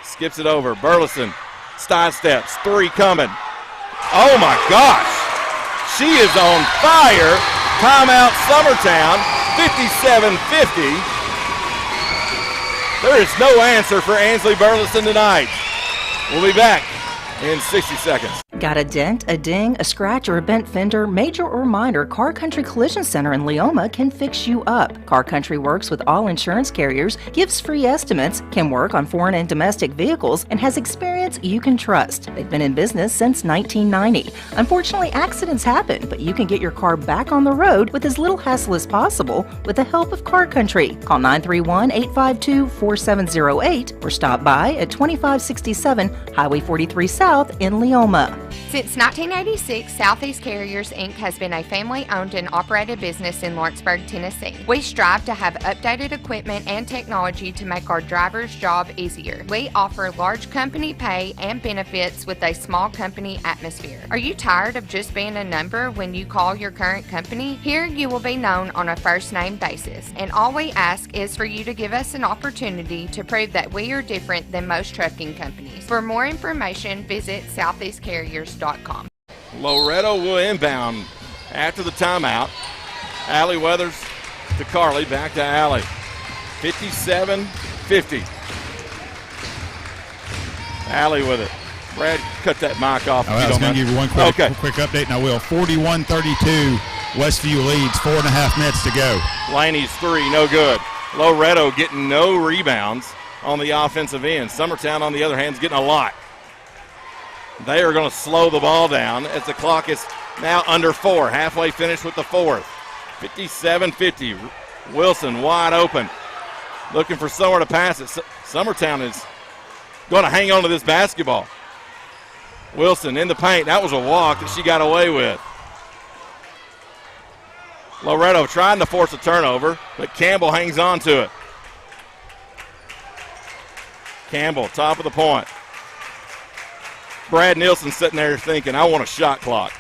Speaker 3: skips it over. Burleson sidesteps. 3 coming. Oh, my gosh. She is on fire. Timeout, Summertown. 57-50. There is no answer for Ansley Burleson tonight. We'll be back in 60 seconds.
Speaker 8: Got a dent, a ding, a scratch, or a bent fender? Major or minor, Car Country Collision Center in Leoma can fix you up. Car Country works with all insurance carriers, gives free estimates, can work on foreign and domestic vehicles, and has experience you can trust. They've been in business since 1990. Unfortunately, accidents happen, but you can get your car back on the road with as little hassle as possible with the help of Car Country. Call 931-852-4708 or stop by at 2567 Highway 43 South in Leoma.
Speaker 9: Since 1986, Southeast Carriers, Inc. has been a family-owned and operated business in Lawrenceburg, Tennessee. We strive to have updated equipment and technology to make our drivers' job easier. We offer large company pay and benefits with a small company atmosphere. Are you tired of just being a number when you call your current company? Here you will be known on a first-name basis, and all we ask is for you to give us an opportunity to prove that we are different than most trucking companies. For more information, visit southeastcarriers.com.
Speaker 3: Loretto will inbound after the timeout. Allie Weathers to Carly, back to Allie. 57-50. Allie with it. Brad, cut that mic off.
Speaker 4: I was going to give you one quick update, and I will. 41-32, Westview leads, 4.5 minutes to go.
Speaker 3: Laney's 3, no good. Loretto getting no rebounds on the offensive end. Summertown, on the other hand, is getting a lot. They are going to slow the ball down as the clock is now under 4. Halfway finished with the fourth. 57-50. Wilson wide open. Looking for somewhere to pass it. Summertown is going to hang on to this basketball. Wilson in the paint. That was a walk that she got away with. Loretto trying to force a turnover, but Campbell hangs on to it. Campbell, top of the point. Brad Nielsen sitting there thinking, I want a shot clock.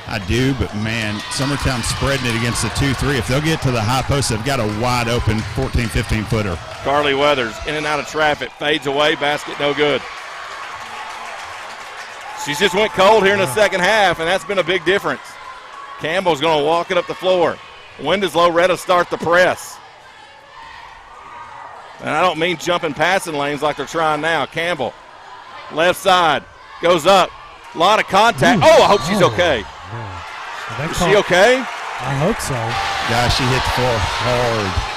Speaker 4: I do, but, man, Summertown spreading it against the 2-3. If they'll get to the high post, they've got a wide-open 14, 15-footer.
Speaker 3: Carly Weathers in and out of traffic. Fades away. Basket no good. She's just went cold here in the second half, and that's been a big difference. Campbell's going to walk it up the floor. When does Loretto start the press? And I don't mean jumping passing lanes like they're trying now. Campbell, left side, goes up. A lot of contact. Oh, I hope she's okay.
Speaker 2: Yeah.
Speaker 3: Is she okay?
Speaker 2: I hope so.
Speaker 4: Gosh, she hit the floor hard.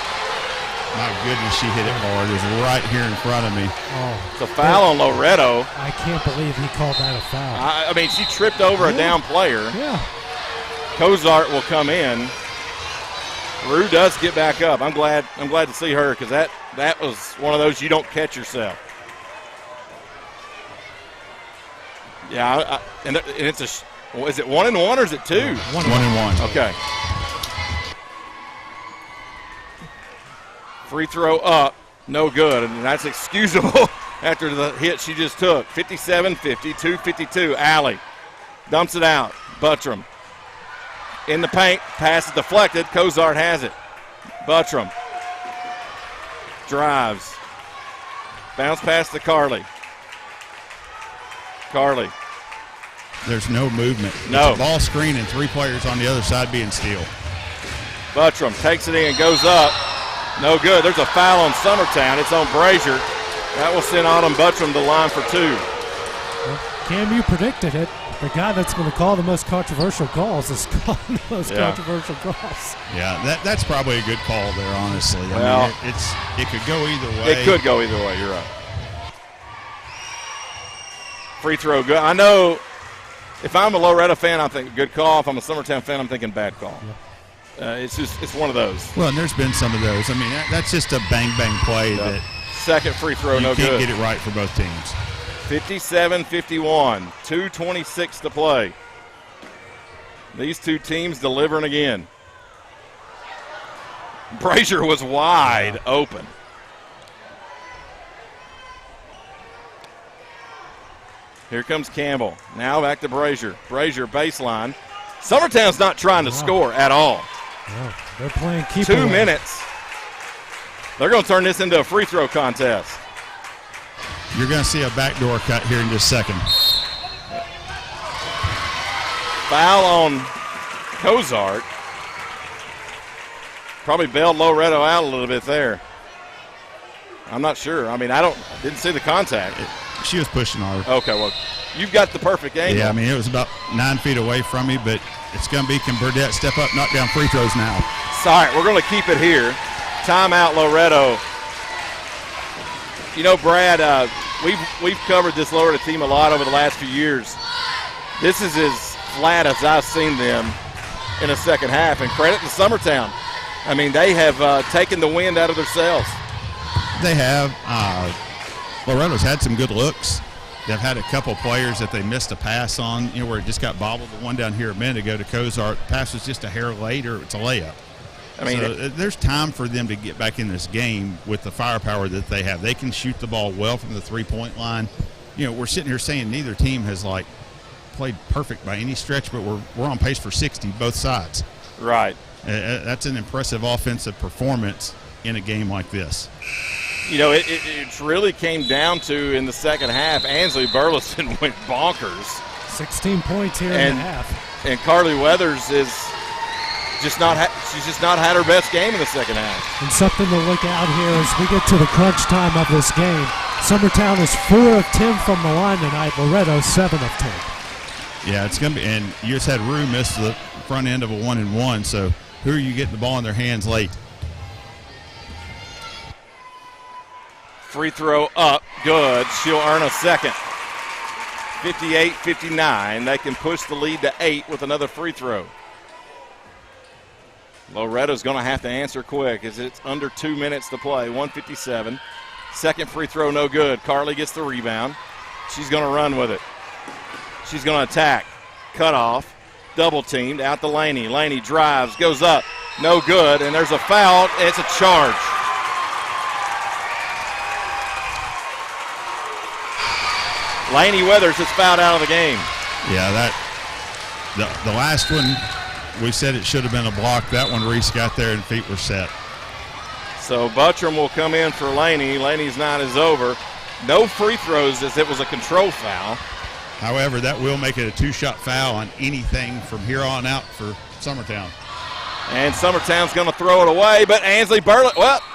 Speaker 4: My goodness, she hit it hard. It was right here in front of me.
Speaker 2: Oh,
Speaker 3: it's a foul on Loretto.
Speaker 2: I can't believe he called that a foul.
Speaker 3: I mean, she tripped over a down player.
Speaker 2: Yeah.
Speaker 3: Cozart will come in. Rue does get back up. I'm glad to see her because that was one of those you don't catch yourself. Yeah, and it's is it 1-1 or is it 2?
Speaker 4: 1-1.
Speaker 3: Okay. Free throw up, no good, and that's excusable after the hit she just took. 57-50, 2:52. Alley dumps it out. Buttram in the paint, pass is deflected. Cozart has it. Buttram drives, bounce pass to Carly. Carly.
Speaker 4: There's no movement.
Speaker 3: No.
Speaker 4: It's a ball screen and 3 players on the other side being steal.
Speaker 3: Buttram takes it in, goes up. No good. There's a foul on Summertown. It's on Brazier. That will send Autumn Buttram to the line for 2.
Speaker 2: Well, Cam, you predicted it. The guy that's going to call the most controversial calls is calling the most controversial calls.
Speaker 4: Yeah, that's probably a good call there, honestly.
Speaker 3: Well,
Speaker 4: I mean, it could go either way.
Speaker 3: It could go either way. You're right. Free throw good. I know if I'm a Loretto fan, I'm thinking good call. If I'm a Summertown fan, I'm thinking bad call. Yeah. It's one of those.
Speaker 4: Well, and there's been some of those. I mean, that's just a bang play that
Speaker 3: second free throw no good.
Speaker 4: You can't get it right for both teams.
Speaker 3: 57-51, 2:26 to play. These two teams delivering again. Brazier was wide open. Here comes Campbell. Now back to Brazier. Brazier baseline. Summertown's not trying to score at all.
Speaker 2: No, they're playing keep
Speaker 3: 2
Speaker 2: away.
Speaker 3: minutes. They're going to turn this into a free throw contest.
Speaker 4: You're going to see a backdoor cut here in just a second.
Speaker 3: Foul on Cozart. Probably bailed Loretto out a little bit there. I'm not sure. I mean, didn't see the contact.
Speaker 4: She was pushing hard.
Speaker 3: Okay, well, you've got the perfect angle.
Speaker 4: Yeah, I mean, it was about 9 feet away from me, but it's going to be, can Burdette step up, knock down free throws now?
Speaker 3: All right, we're going to keep it here. Timeout, Loretto. You know, Brad, we've covered this Loretto team a lot over the last few years. This is as flat as I've seen them in a second half, and credit to Summertown. I mean, they have taken the wind out of their sails.
Speaker 4: They have. Loretto's had some good looks. They've had a couple players that they missed a pass on, where it just got bobbled. The one down here a minute ago to Cozart, the pass was just a hair late, or it's a layup. I mean, so there's time for them to get back in this game with the firepower that they have. They can shoot the ball well from the three-point line. We're sitting here saying neither team has played perfect by any stretch, but we're on pace for 60 both sides.
Speaker 3: Right.
Speaker 4: That's an impressive offensive performance in a game like this.
Speaker 3: It really came down to, in the second half, Ansley Burleson went bonkers.
Speaker 2: 16 points here in the half.
Speaker 3: And Carly Weathers is she's just not had her best game in the second half.
Speaker 2: And something to look out here as we get to the crunch time of this game. Summertown is 4 of 10 from the line tonight. Loretto 7 of 10.
Speaker 4: Yeah, it's going to be, and you just had Rue miss the front end of a 1-and-1, so who are you getting the ball in their hands late?
Speaker 3: Free throw up, good. She'll earn a second. 58-59. They can push the lead to 8 with another free throw. Loretto's going to have to answer quick as it's under 2 minutes to play. 1:57. Second free throw, no good. Carly gets the rebound. She's going to run with it. She's going to attack. Cut off. Double teamed. Out to Laney. Laney drives, goes up. No good. And there's a foul. It's a charge. Laney Weathers is fouled out of the game.
Speaker 4: Yeah, The last one, we said it should have been a block. That one, Reese got there and feet were set.
Speaker 3: So Buttram will come in for Laney. Laney's night is over. No free throws as it was a control foul.
Speaker 4: However, that will make it a two-shot foul on anything from here on out for Summertown.
Speaker 3: And Summertown's going to throw it away, but Ansley Burlett,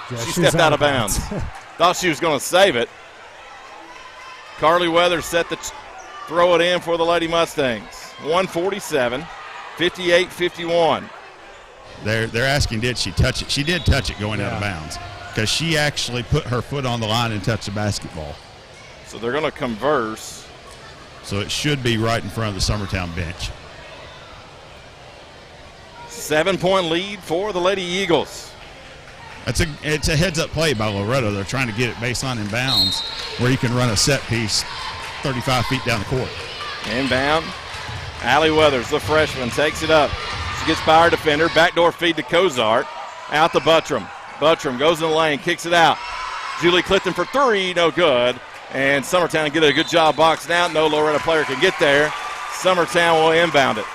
Speaker 3: she stepped out of bounds. Thought she was going to save it. Carly Weathers set to throw it in for the Lady Mustangs. 147, 58-51.
Speaker 4: They're asking, did she touch it? She did touch it going out of bounds because she actually put her foot on the line and touched the basketball.
Speaker 3: So they're going to converse.
Speaker 4: So it should be right in front of the Summertown bench.
Speaker 3: 7-point lead for the Lady Eagles.
Speaker 4: It's a heads-up play by Loretto. They're trying to get it baseline in bounds where you can run a set piece 35 feet down the court.
Speaker 3: Inbound. Allie Weathers, the freshman, takes it up. She gets by her defender. Backdoor feed to Cozart. Out to Buttram. Buttram goes in the lane, kicks it out. Julie Clifton for three, no good. And Summertown get a good job boxing out. No Loretto player can get there. Summertown will inbound it.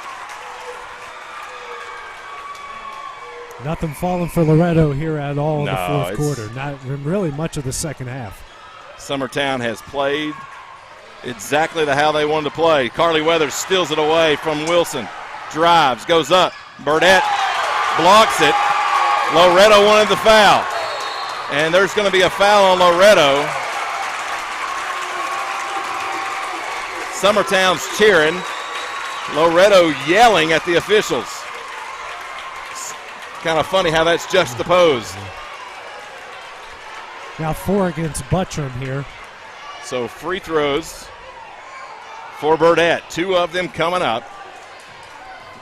Speaker 2: Nothing falling for Loretto here at all in the fourth quarter. Not really much of the second half.
Speaker 3: Summertown has played exactly how they wanted to play. Carly Weathers steals it away from Wilson. Drives, goes up. Burdette blocks it. Loretto wanted the foul. And there's going to be a foul on Loretto. Summertown's cheering. Loretto yelling at the officials. It's kind of funny how that's juxtaposed.
Speaker 2: Now 4 against Buttram here.
Speaker 3: So free throws for Burdette. 2 of them coming up.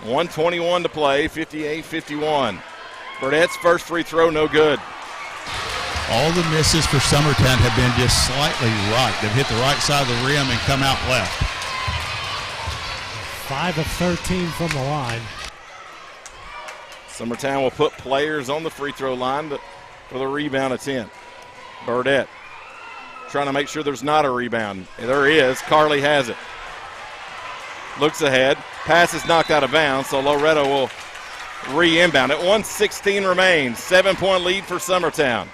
Speaker 3: 1:21 to play, 58-51. Burdette's first free throw, no good.
Speaker 4: All the misses for Summertown have been just slightly right. They've hit the right side of the rim and come out left.
Speaker 2: 5 of 13 from the line.
Speaker 3: Summertown will put players on the free throw line for the rebound attempt. Burdette trying to make sure there's not a rebound. There is. Carly has it. Looks ahead. Pass is knocked out of bounds, so Loretto will re-inbound it. 1:16 remains. 7-point lead for Summertown.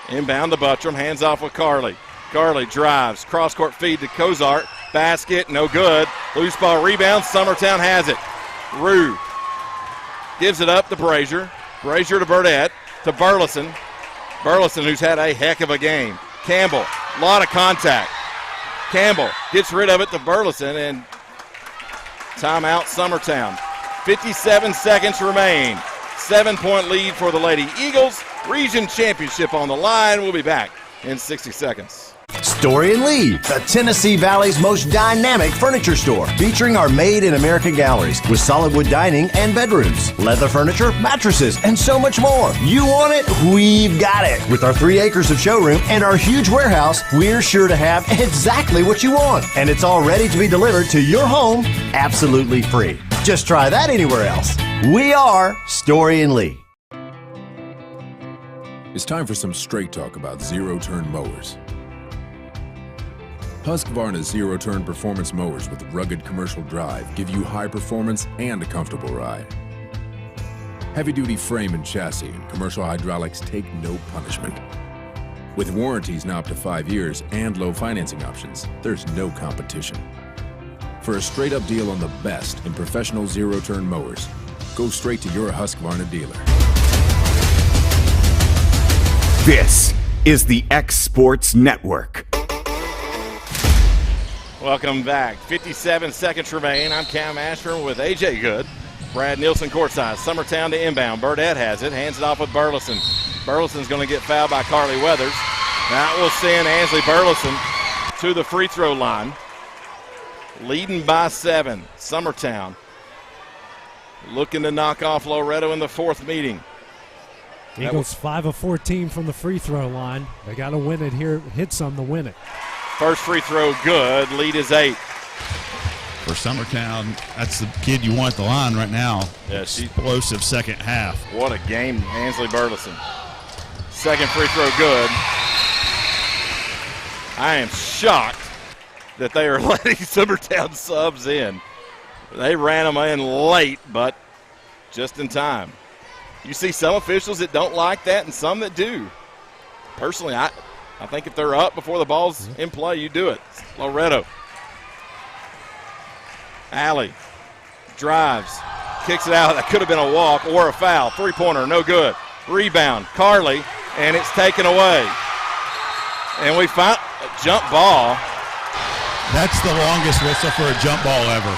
Speaker 3: Inbound to Buttram. Hands off with Carly. Carly drives. Cross-court feed to Cozart. Basket, no good. Loose ball rebound. Summertown has it. Rue gives it up to Brazier. Brazier to Burdette. To Burleson. Burleson, who's had a heck of a game. Campbell, a lot of contact. Campbell gets rid of it to Burleson, and timeout Summertown. 57 seconds remain. 7-point lead for the Lady Eagles. Region championship on the line. We'll be back in 60 seconds.
Speaker 10: Story and Lee, the Tennessee Valley's most dynamic furniture store, featuring our Made in America galleries with solid wood dining and bedrooms, leather furniture, mattresses, and so much more. You want it? We've got it. With our 3 acres of showroom and our huge warehouse, we're sure to have exactly what you want. And it's all ready to be delivered to your home absolutely free. Just try that anywhere else. We are Story and Lee.
Speaker 11: It's time for some straight talk about zero-turn mowers. Husqvarna's zero-turn performance mowers with rugged commercial drive give you high performance and a comfortable ride. Heavy-duty frame and chassis and commercial hydraulics take no punishment. With warranties now up to 5 years and low financing options, there's no competition. For a straight-up deal on the best in professional zero-turn mowers, go straight to your Husqvarna dealer.
Speaker 1: This is the xSports Network.
Speaker 3: Welcome back. 57 seconds remain. I'm Cam Ashburn with AJ Good. Brad Nielsen courtside. Summertown to inbound. Burdette has it. Hands it off with Burleson. Burleson's going to get fouled by Carly Weathers. That will send Ansley Burleson to the free throw line. Leading by 7. Summertown looking to knock off Loretto in the fourth meeting.
Speaker 2: Eagles 5 of 14 from the free throw line. They got to win it here. Hit some to win it.
Speaker 3: First free throw good. Lead is 8.
Speaker 4: For Summertown, that's the kid you want at the line right now.
Speaker 3: Yeah,
Speaker 4: explosive second half.
Speaker 3: What a game, Ansley Burleson. Second free throw good. I am shocked that they are letting Summertown subs in. They ran them in late, but just in time. You see some officials that don't like that and some that do. Personally, I think if they're up before the ball's in play, you do it. Loretto. Allie drives, kicks it out. That could have been a walk or a foul. Three-pointer, no good. Rebound, Carly, and it's taken away. And we found a jump ball.
Speaker 4: That's the longest whistle for a jump ball ever.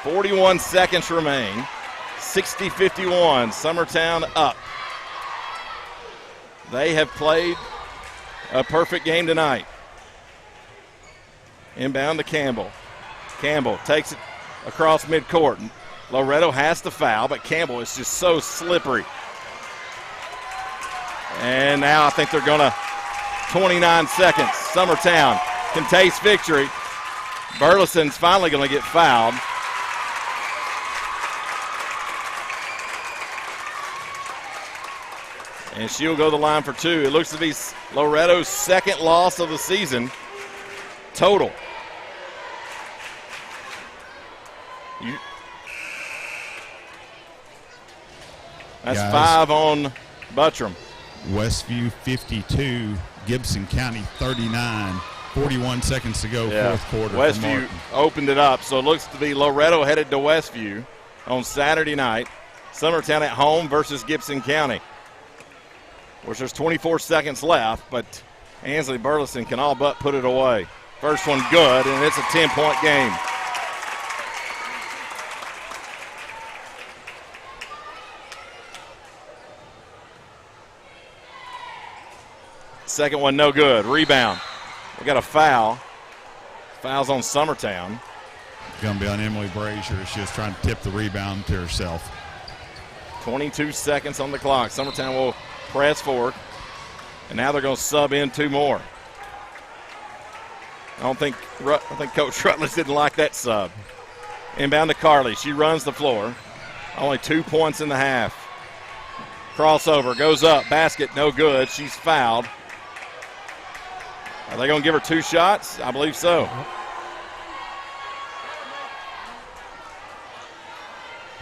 Speaker 3: 41 seconds remain. 60-51, Summertown up. They have played a perfect game tonight. Inbound to Campbell. Campbell takes it across midcourt. Loretto has to foul, but Campbell is just so slippery. And now I think they're going to 29 seconds. Summertown can taste victory. Burleson's finally going to get fouled. And she'll go to the line for two. It looks to be Loretto's second loss of the season total. That's
Speaker 4: Guys,
Speaker 3: 5 on Buttram.
Speaker 4: Westview 52, Gibson County 39. 41 seconds to go, fourth quarter.
Speaker 3: Westview opened it up, so it looks to be Loretto headed to Westview on Saturday night. Summertown at home versus Gibson County. Of course, there's 24 seconds left, but Ansley Burleson can all but put it away. First one good, and it's a 10-point game. Second one no good. Rebound. We got a foul. Foul's on Summertown.
Speaker 4: Going to be on Emily Brazier. She's just trying to tip the rebound to herself.
Speaker 3: 22 seconds on the clock. Summertown will press forward, and now they're going to sub in 2 more. I think Coach Rutledge didn't like that sub. Inbound to Carly. She runs the floor. Only 2 points in the half. Crossover, goes up, basket, no good. She's fouled. Are they going to give her 2 shots? I believe so.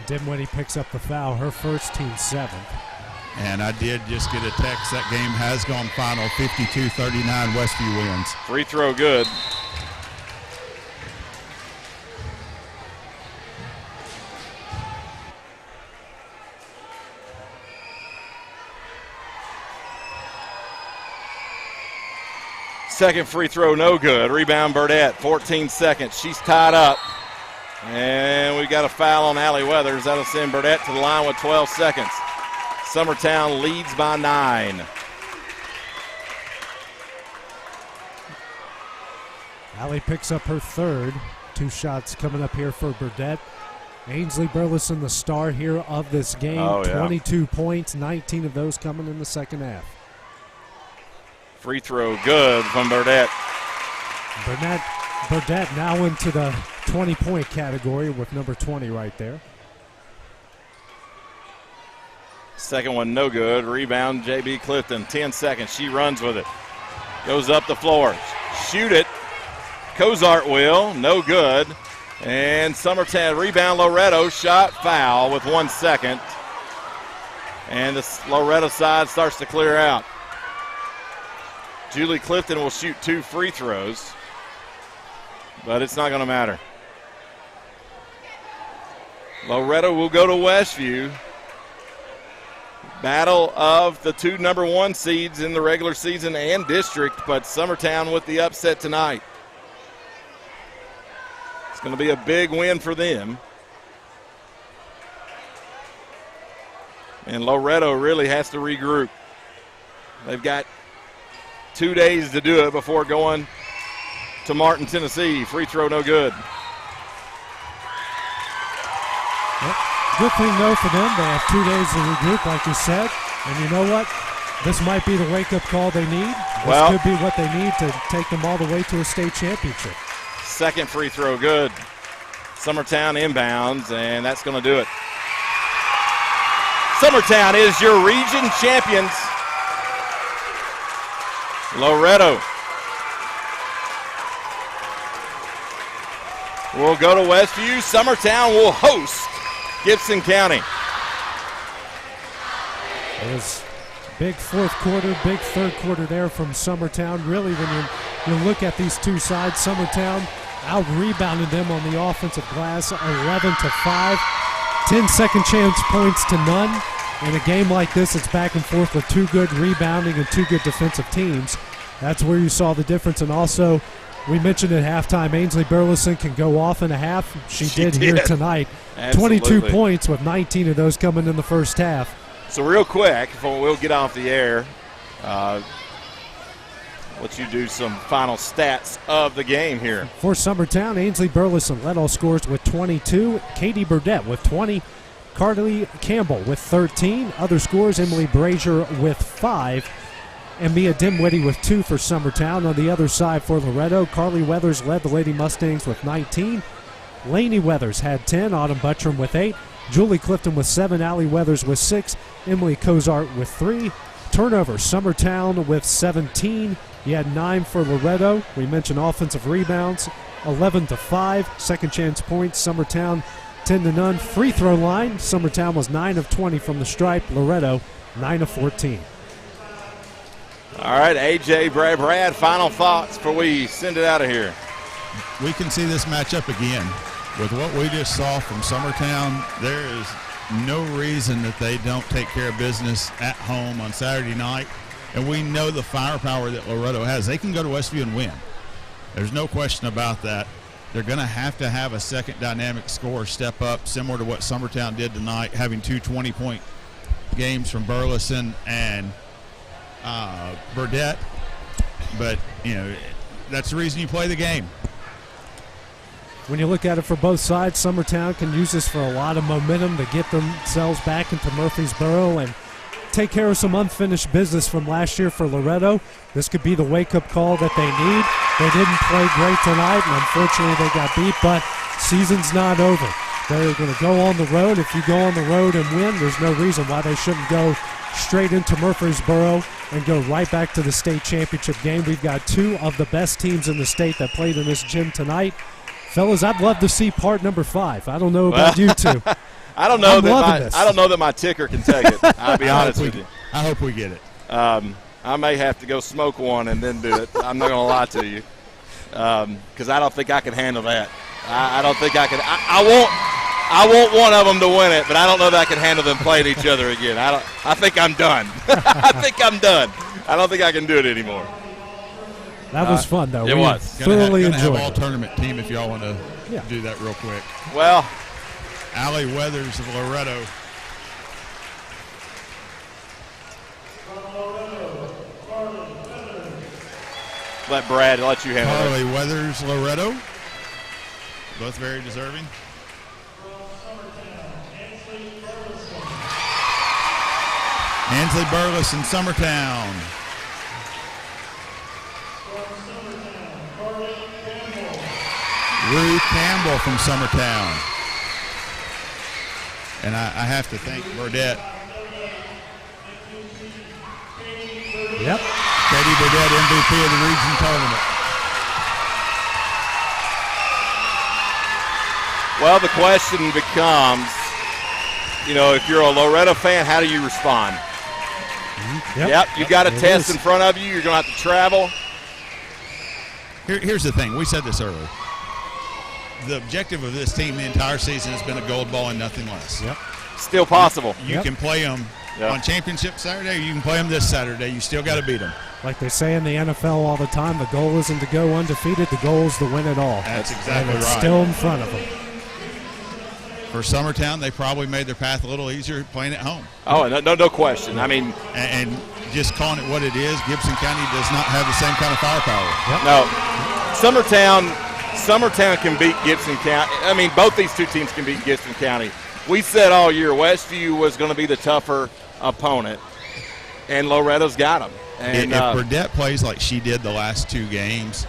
Speaker 2: Dimwitty picks up the foul, her first, team 7th.
Speaker 4: And I did just get a text. That game has gone final, 52-39, Westview wins.
Speaker 3: Free throw good. Second free throw, no good. Rebound, Burdette, 14 seconds. She's tied up. And we got a foul on Allie Weathers. That'll send Burdette to the line with 12 seconds. Summertown leads by 9.
Speaker 2: Allie picks up her third. 2 shots coming up here for Burdette. Ainsley Burleson, the star here of this game. 22 points, 19 of those coming in the second half.
Speaker 3: Free throw good from Burdette.
Speaker 2: Burdette now into the 20-point category with number 20 right there.
Speaker 3: Second one no good. Rebound, J.B. Clifton. 10 seconds. She runs with it. Goes up the floor. Shoot it. Cozart will. No good. And Summertown rebound Loretto. Shot foul with 1 second. And the Loretto side starts to clear out. Julie Clifton will shoot 2 free throws. But it's not going to matter. Loretto will go to Westview. Battle of the 2 number 1 seeds in the regular season and district, but Summertown with the upset tonight. It's going to be a big win for them. And Loretto really has to regroup. They've got 2 days to do it before going to Martin, Tennessee. Free throw no good.
Speaker 2: Good thing, though, for them. They have 2 days to regroup, like you said. And you know what? This might be the wake-up call they need. This could be what they need to take them all the way to a state championship.
Speaker 3: Second free throw good. Summertown inbounds, and that's going to do it. Summertown is your region champions. Loretto will go to Westview. Summertown will host Gibson County.
Speaker 2: It was big fourth quarter, big third quarter there from Summertown. Really, when you look at these two sides, Summertown out-rebounded them on the offensive glass 11-5. 10 second chance points to none. In a game like this, it's back and forth with two good rebounding and two good defensive teams. That's where you saw the difference. And also, we mentioned at halftime, Ainsley Burleson can go off in a half. She did here tonight.
Speaker 3: Absolutely.
Speaker 2: 22 points with 19 of those coming in the first half.
Speaker 3: So real quick, before we'll get off the air, let you do some final stats of the game here.
Speaker 2: For Summertown, Ainsley Burleson led all scores with 22. Katie Burdett with 20. Carly Campbell with 13. Other scores, Emily Brazier with 5. And Mia Dimwitty with 2 for Summertown. On the other side for Loretto, Carly Weathers led the Lady Mustangs with 19. Lainey Weathers had 10. Autumn Buttram with 8. Julie Clifton with 7. Allie Weathers with 6. Emily Cozart with 3. Turnover, Summertown with 17. You had 9 for Loretto. We mentioned offensive rebounds, 11-5. Second chance points, Summertown 10-0. Free throw line, Summertown was 9 of 20 from the stripe. Loretto 9 of 14.
Speaker 3: All right, AJ, Brad, final thoughts before we send it out of here.
Speaker 4: We can see this matchup again. With what we just saw from Summertown, there is no reason that they don't take care of business at home on Saturday night. And we know the firepower that Loretto has. They can go to Westview and win. There's no question about that. They're going to have a second dynamic scorer step up, similar to what Summertown did tonight, having 2 20-point games from Burleson and Burdett. But, that's the reason you play the game.
Speaker 2: When you look at it for both sides, Summertown can use this for a lot of momentum to get themselves back into Murfreesboro and take care of some unfinished business from last year for Loretto. This could be the wake-up call that they need. They didn't play great tonight, and unfortunately they got beat, but season's not over. They're going to go on the road. If you go on the road and win, there's no reason why they shouldn't go straight into Murfreesboro and go right back to the state championship game. We've got 2 of the best teams in the state that played in this gym tonight. Fellas, I'd love to see part number 5. I don't know about you two.
Speaker 3: I don't know that my ticker can take it. I'll be honest with you.
Speaker 4: I hope we get it.
Speaker 3: I may have to go smoke one and then do it. I'm not going to lie to you, because I don't think I can handle that. I don't think I can. I want one of them to win it, but I don't know that I can handle them playing each other again. I think I'm done. I think I'm done. I don't think I can do it anymore.
Speaker 2: That was fun, though.
Speaker 3: It was.
Speaker 2: Thoroughly enjoyed it.
Speaker 4: All tournament team if y'all want to do that real quick.
Speaker 3: Well,
Speaker 4: Allie Weathers of Loretto.
Speaker 3: Let you handle it.
Speaker 4: Carly Weathers, Loretto. Both very deserving. Ainsley Burleson, Summertown. Ruth Campbell from Summertown. And I have to thank Burdett.
Speaker 2: Yep.
Speaker 4: Katie Burdett, MVP of the region tournament.
Speaker 3: Well, the question becomes, if you're a Loretto fan, how do you respond? Yep, you got a test in front of you. You're going to have to travel.
Speaker 4: Here's the thing. We said this earlier. The objective of this team the entire season has been a gold ball and nothing less.
Speaker 2: Yep.
Speaker 3: Still possible.
Speaker 4: You can play them on championship Saturday, or you can play them this Saturday. You still got to beat them.
Speaker 2: Like they say in the NFL all the time, the goal isn't to go undefeated. The goal is to win it all.
Speaker 4: That's exactly
Speaker 2: and it's
Speaker 4: right.
Speaker 2: Still in front of them.
Speaker 4: For Summertown, they probably made their path a little easier playing at home.
Speaker 3: Oh, no question. I mean,
Speaker 4: and just calling it what it is, Gibson County does not have the same kind of firepower.
Speaker 3: No, Summertown can beat Gibson County. I mean, both these two teams can beat Gibson County. We said all year Westview was going to be the tougher opponent, and Loretto's got them. And
Speaker 4: if Burdett plays like she did the last 2 games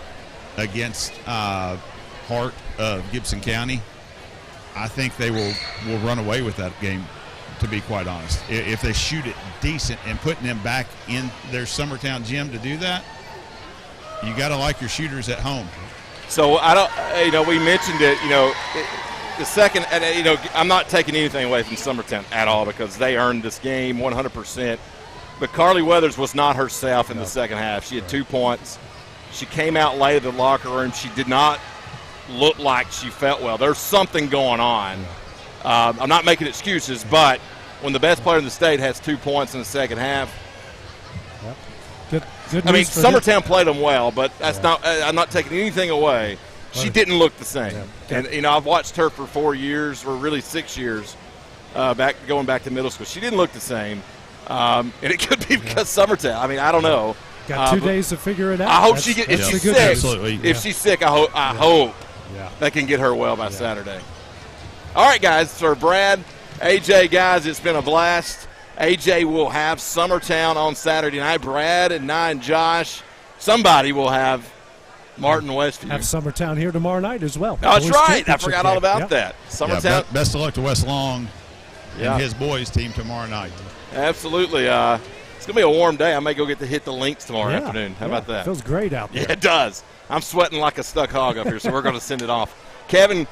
Speaker 4: against Hart of Gibson County, I think they will run away with that game, to be quite honest. If they shoot it decent and putting them back in their Summertown gym to do that, You got to like your shooters at home.
Speaker 3: So I don't, we mentioned it, the second, and I'm not taking anything away from Summertown at all because they earned this game 100%. But Carly Weathers was not herself in the second half. She had 2 points. She came out late of the locker room. She did not look like she felt well. There's something going on. I'm not making excuses, but when the best player in the state has 2 points in the second half,
Speaker 2: Good
Speaker 3: I mean,
Speaker 2: news for
Speaker 3: Summertown played them well, but that's not. I'm not taking anything away. She didn't look the same, and I've watched her for 4 years, or really 6 years, going back to middle school. She didn't look the same, and it could be because Summertown. I mean, I don't know.
Speaker 2: Got 2 days to figure it out.
Speaker 3: I hope she gets. If she's sick,
Speaker 4: absolutely.
Speaker 3: If she's sick, I hope they can get her well by Saturday. All right, guys. For Brad, AJ, guys, it's been a blast. AJ will have Summertown on Saturday night. Brad and Josh. Somebody will have Martin Westview.
Speaker 2: Have Summertown here tomorrow night as well.
Speaker 3: Oh, that's right. I forgot all about that. Summertown.
Speaker 4: Best of luck to Wes Long and his boys team tomorrow night.
Speaker 3: Absolutely. It's going to be a warm day. I may go get to hit the links tomorrow afternoon. How about that?
Speaker 2: Feels great out there.
Speaker 3: Yeah, it does. I'm sweating like a stuck hog up here, so we're going to send it off. Kevin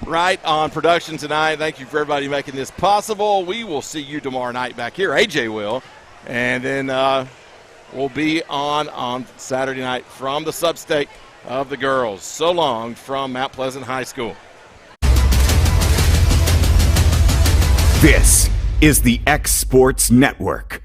Speaker 3: Wright on production tonight. Thank you for everybody making this possible. We will see you tomorrow night back here. AJ will. And then we'll be on Saturday night from the sub-state of the girls. So long from Mount Pleasant High School.
Speaker 1: This is the xSports Network.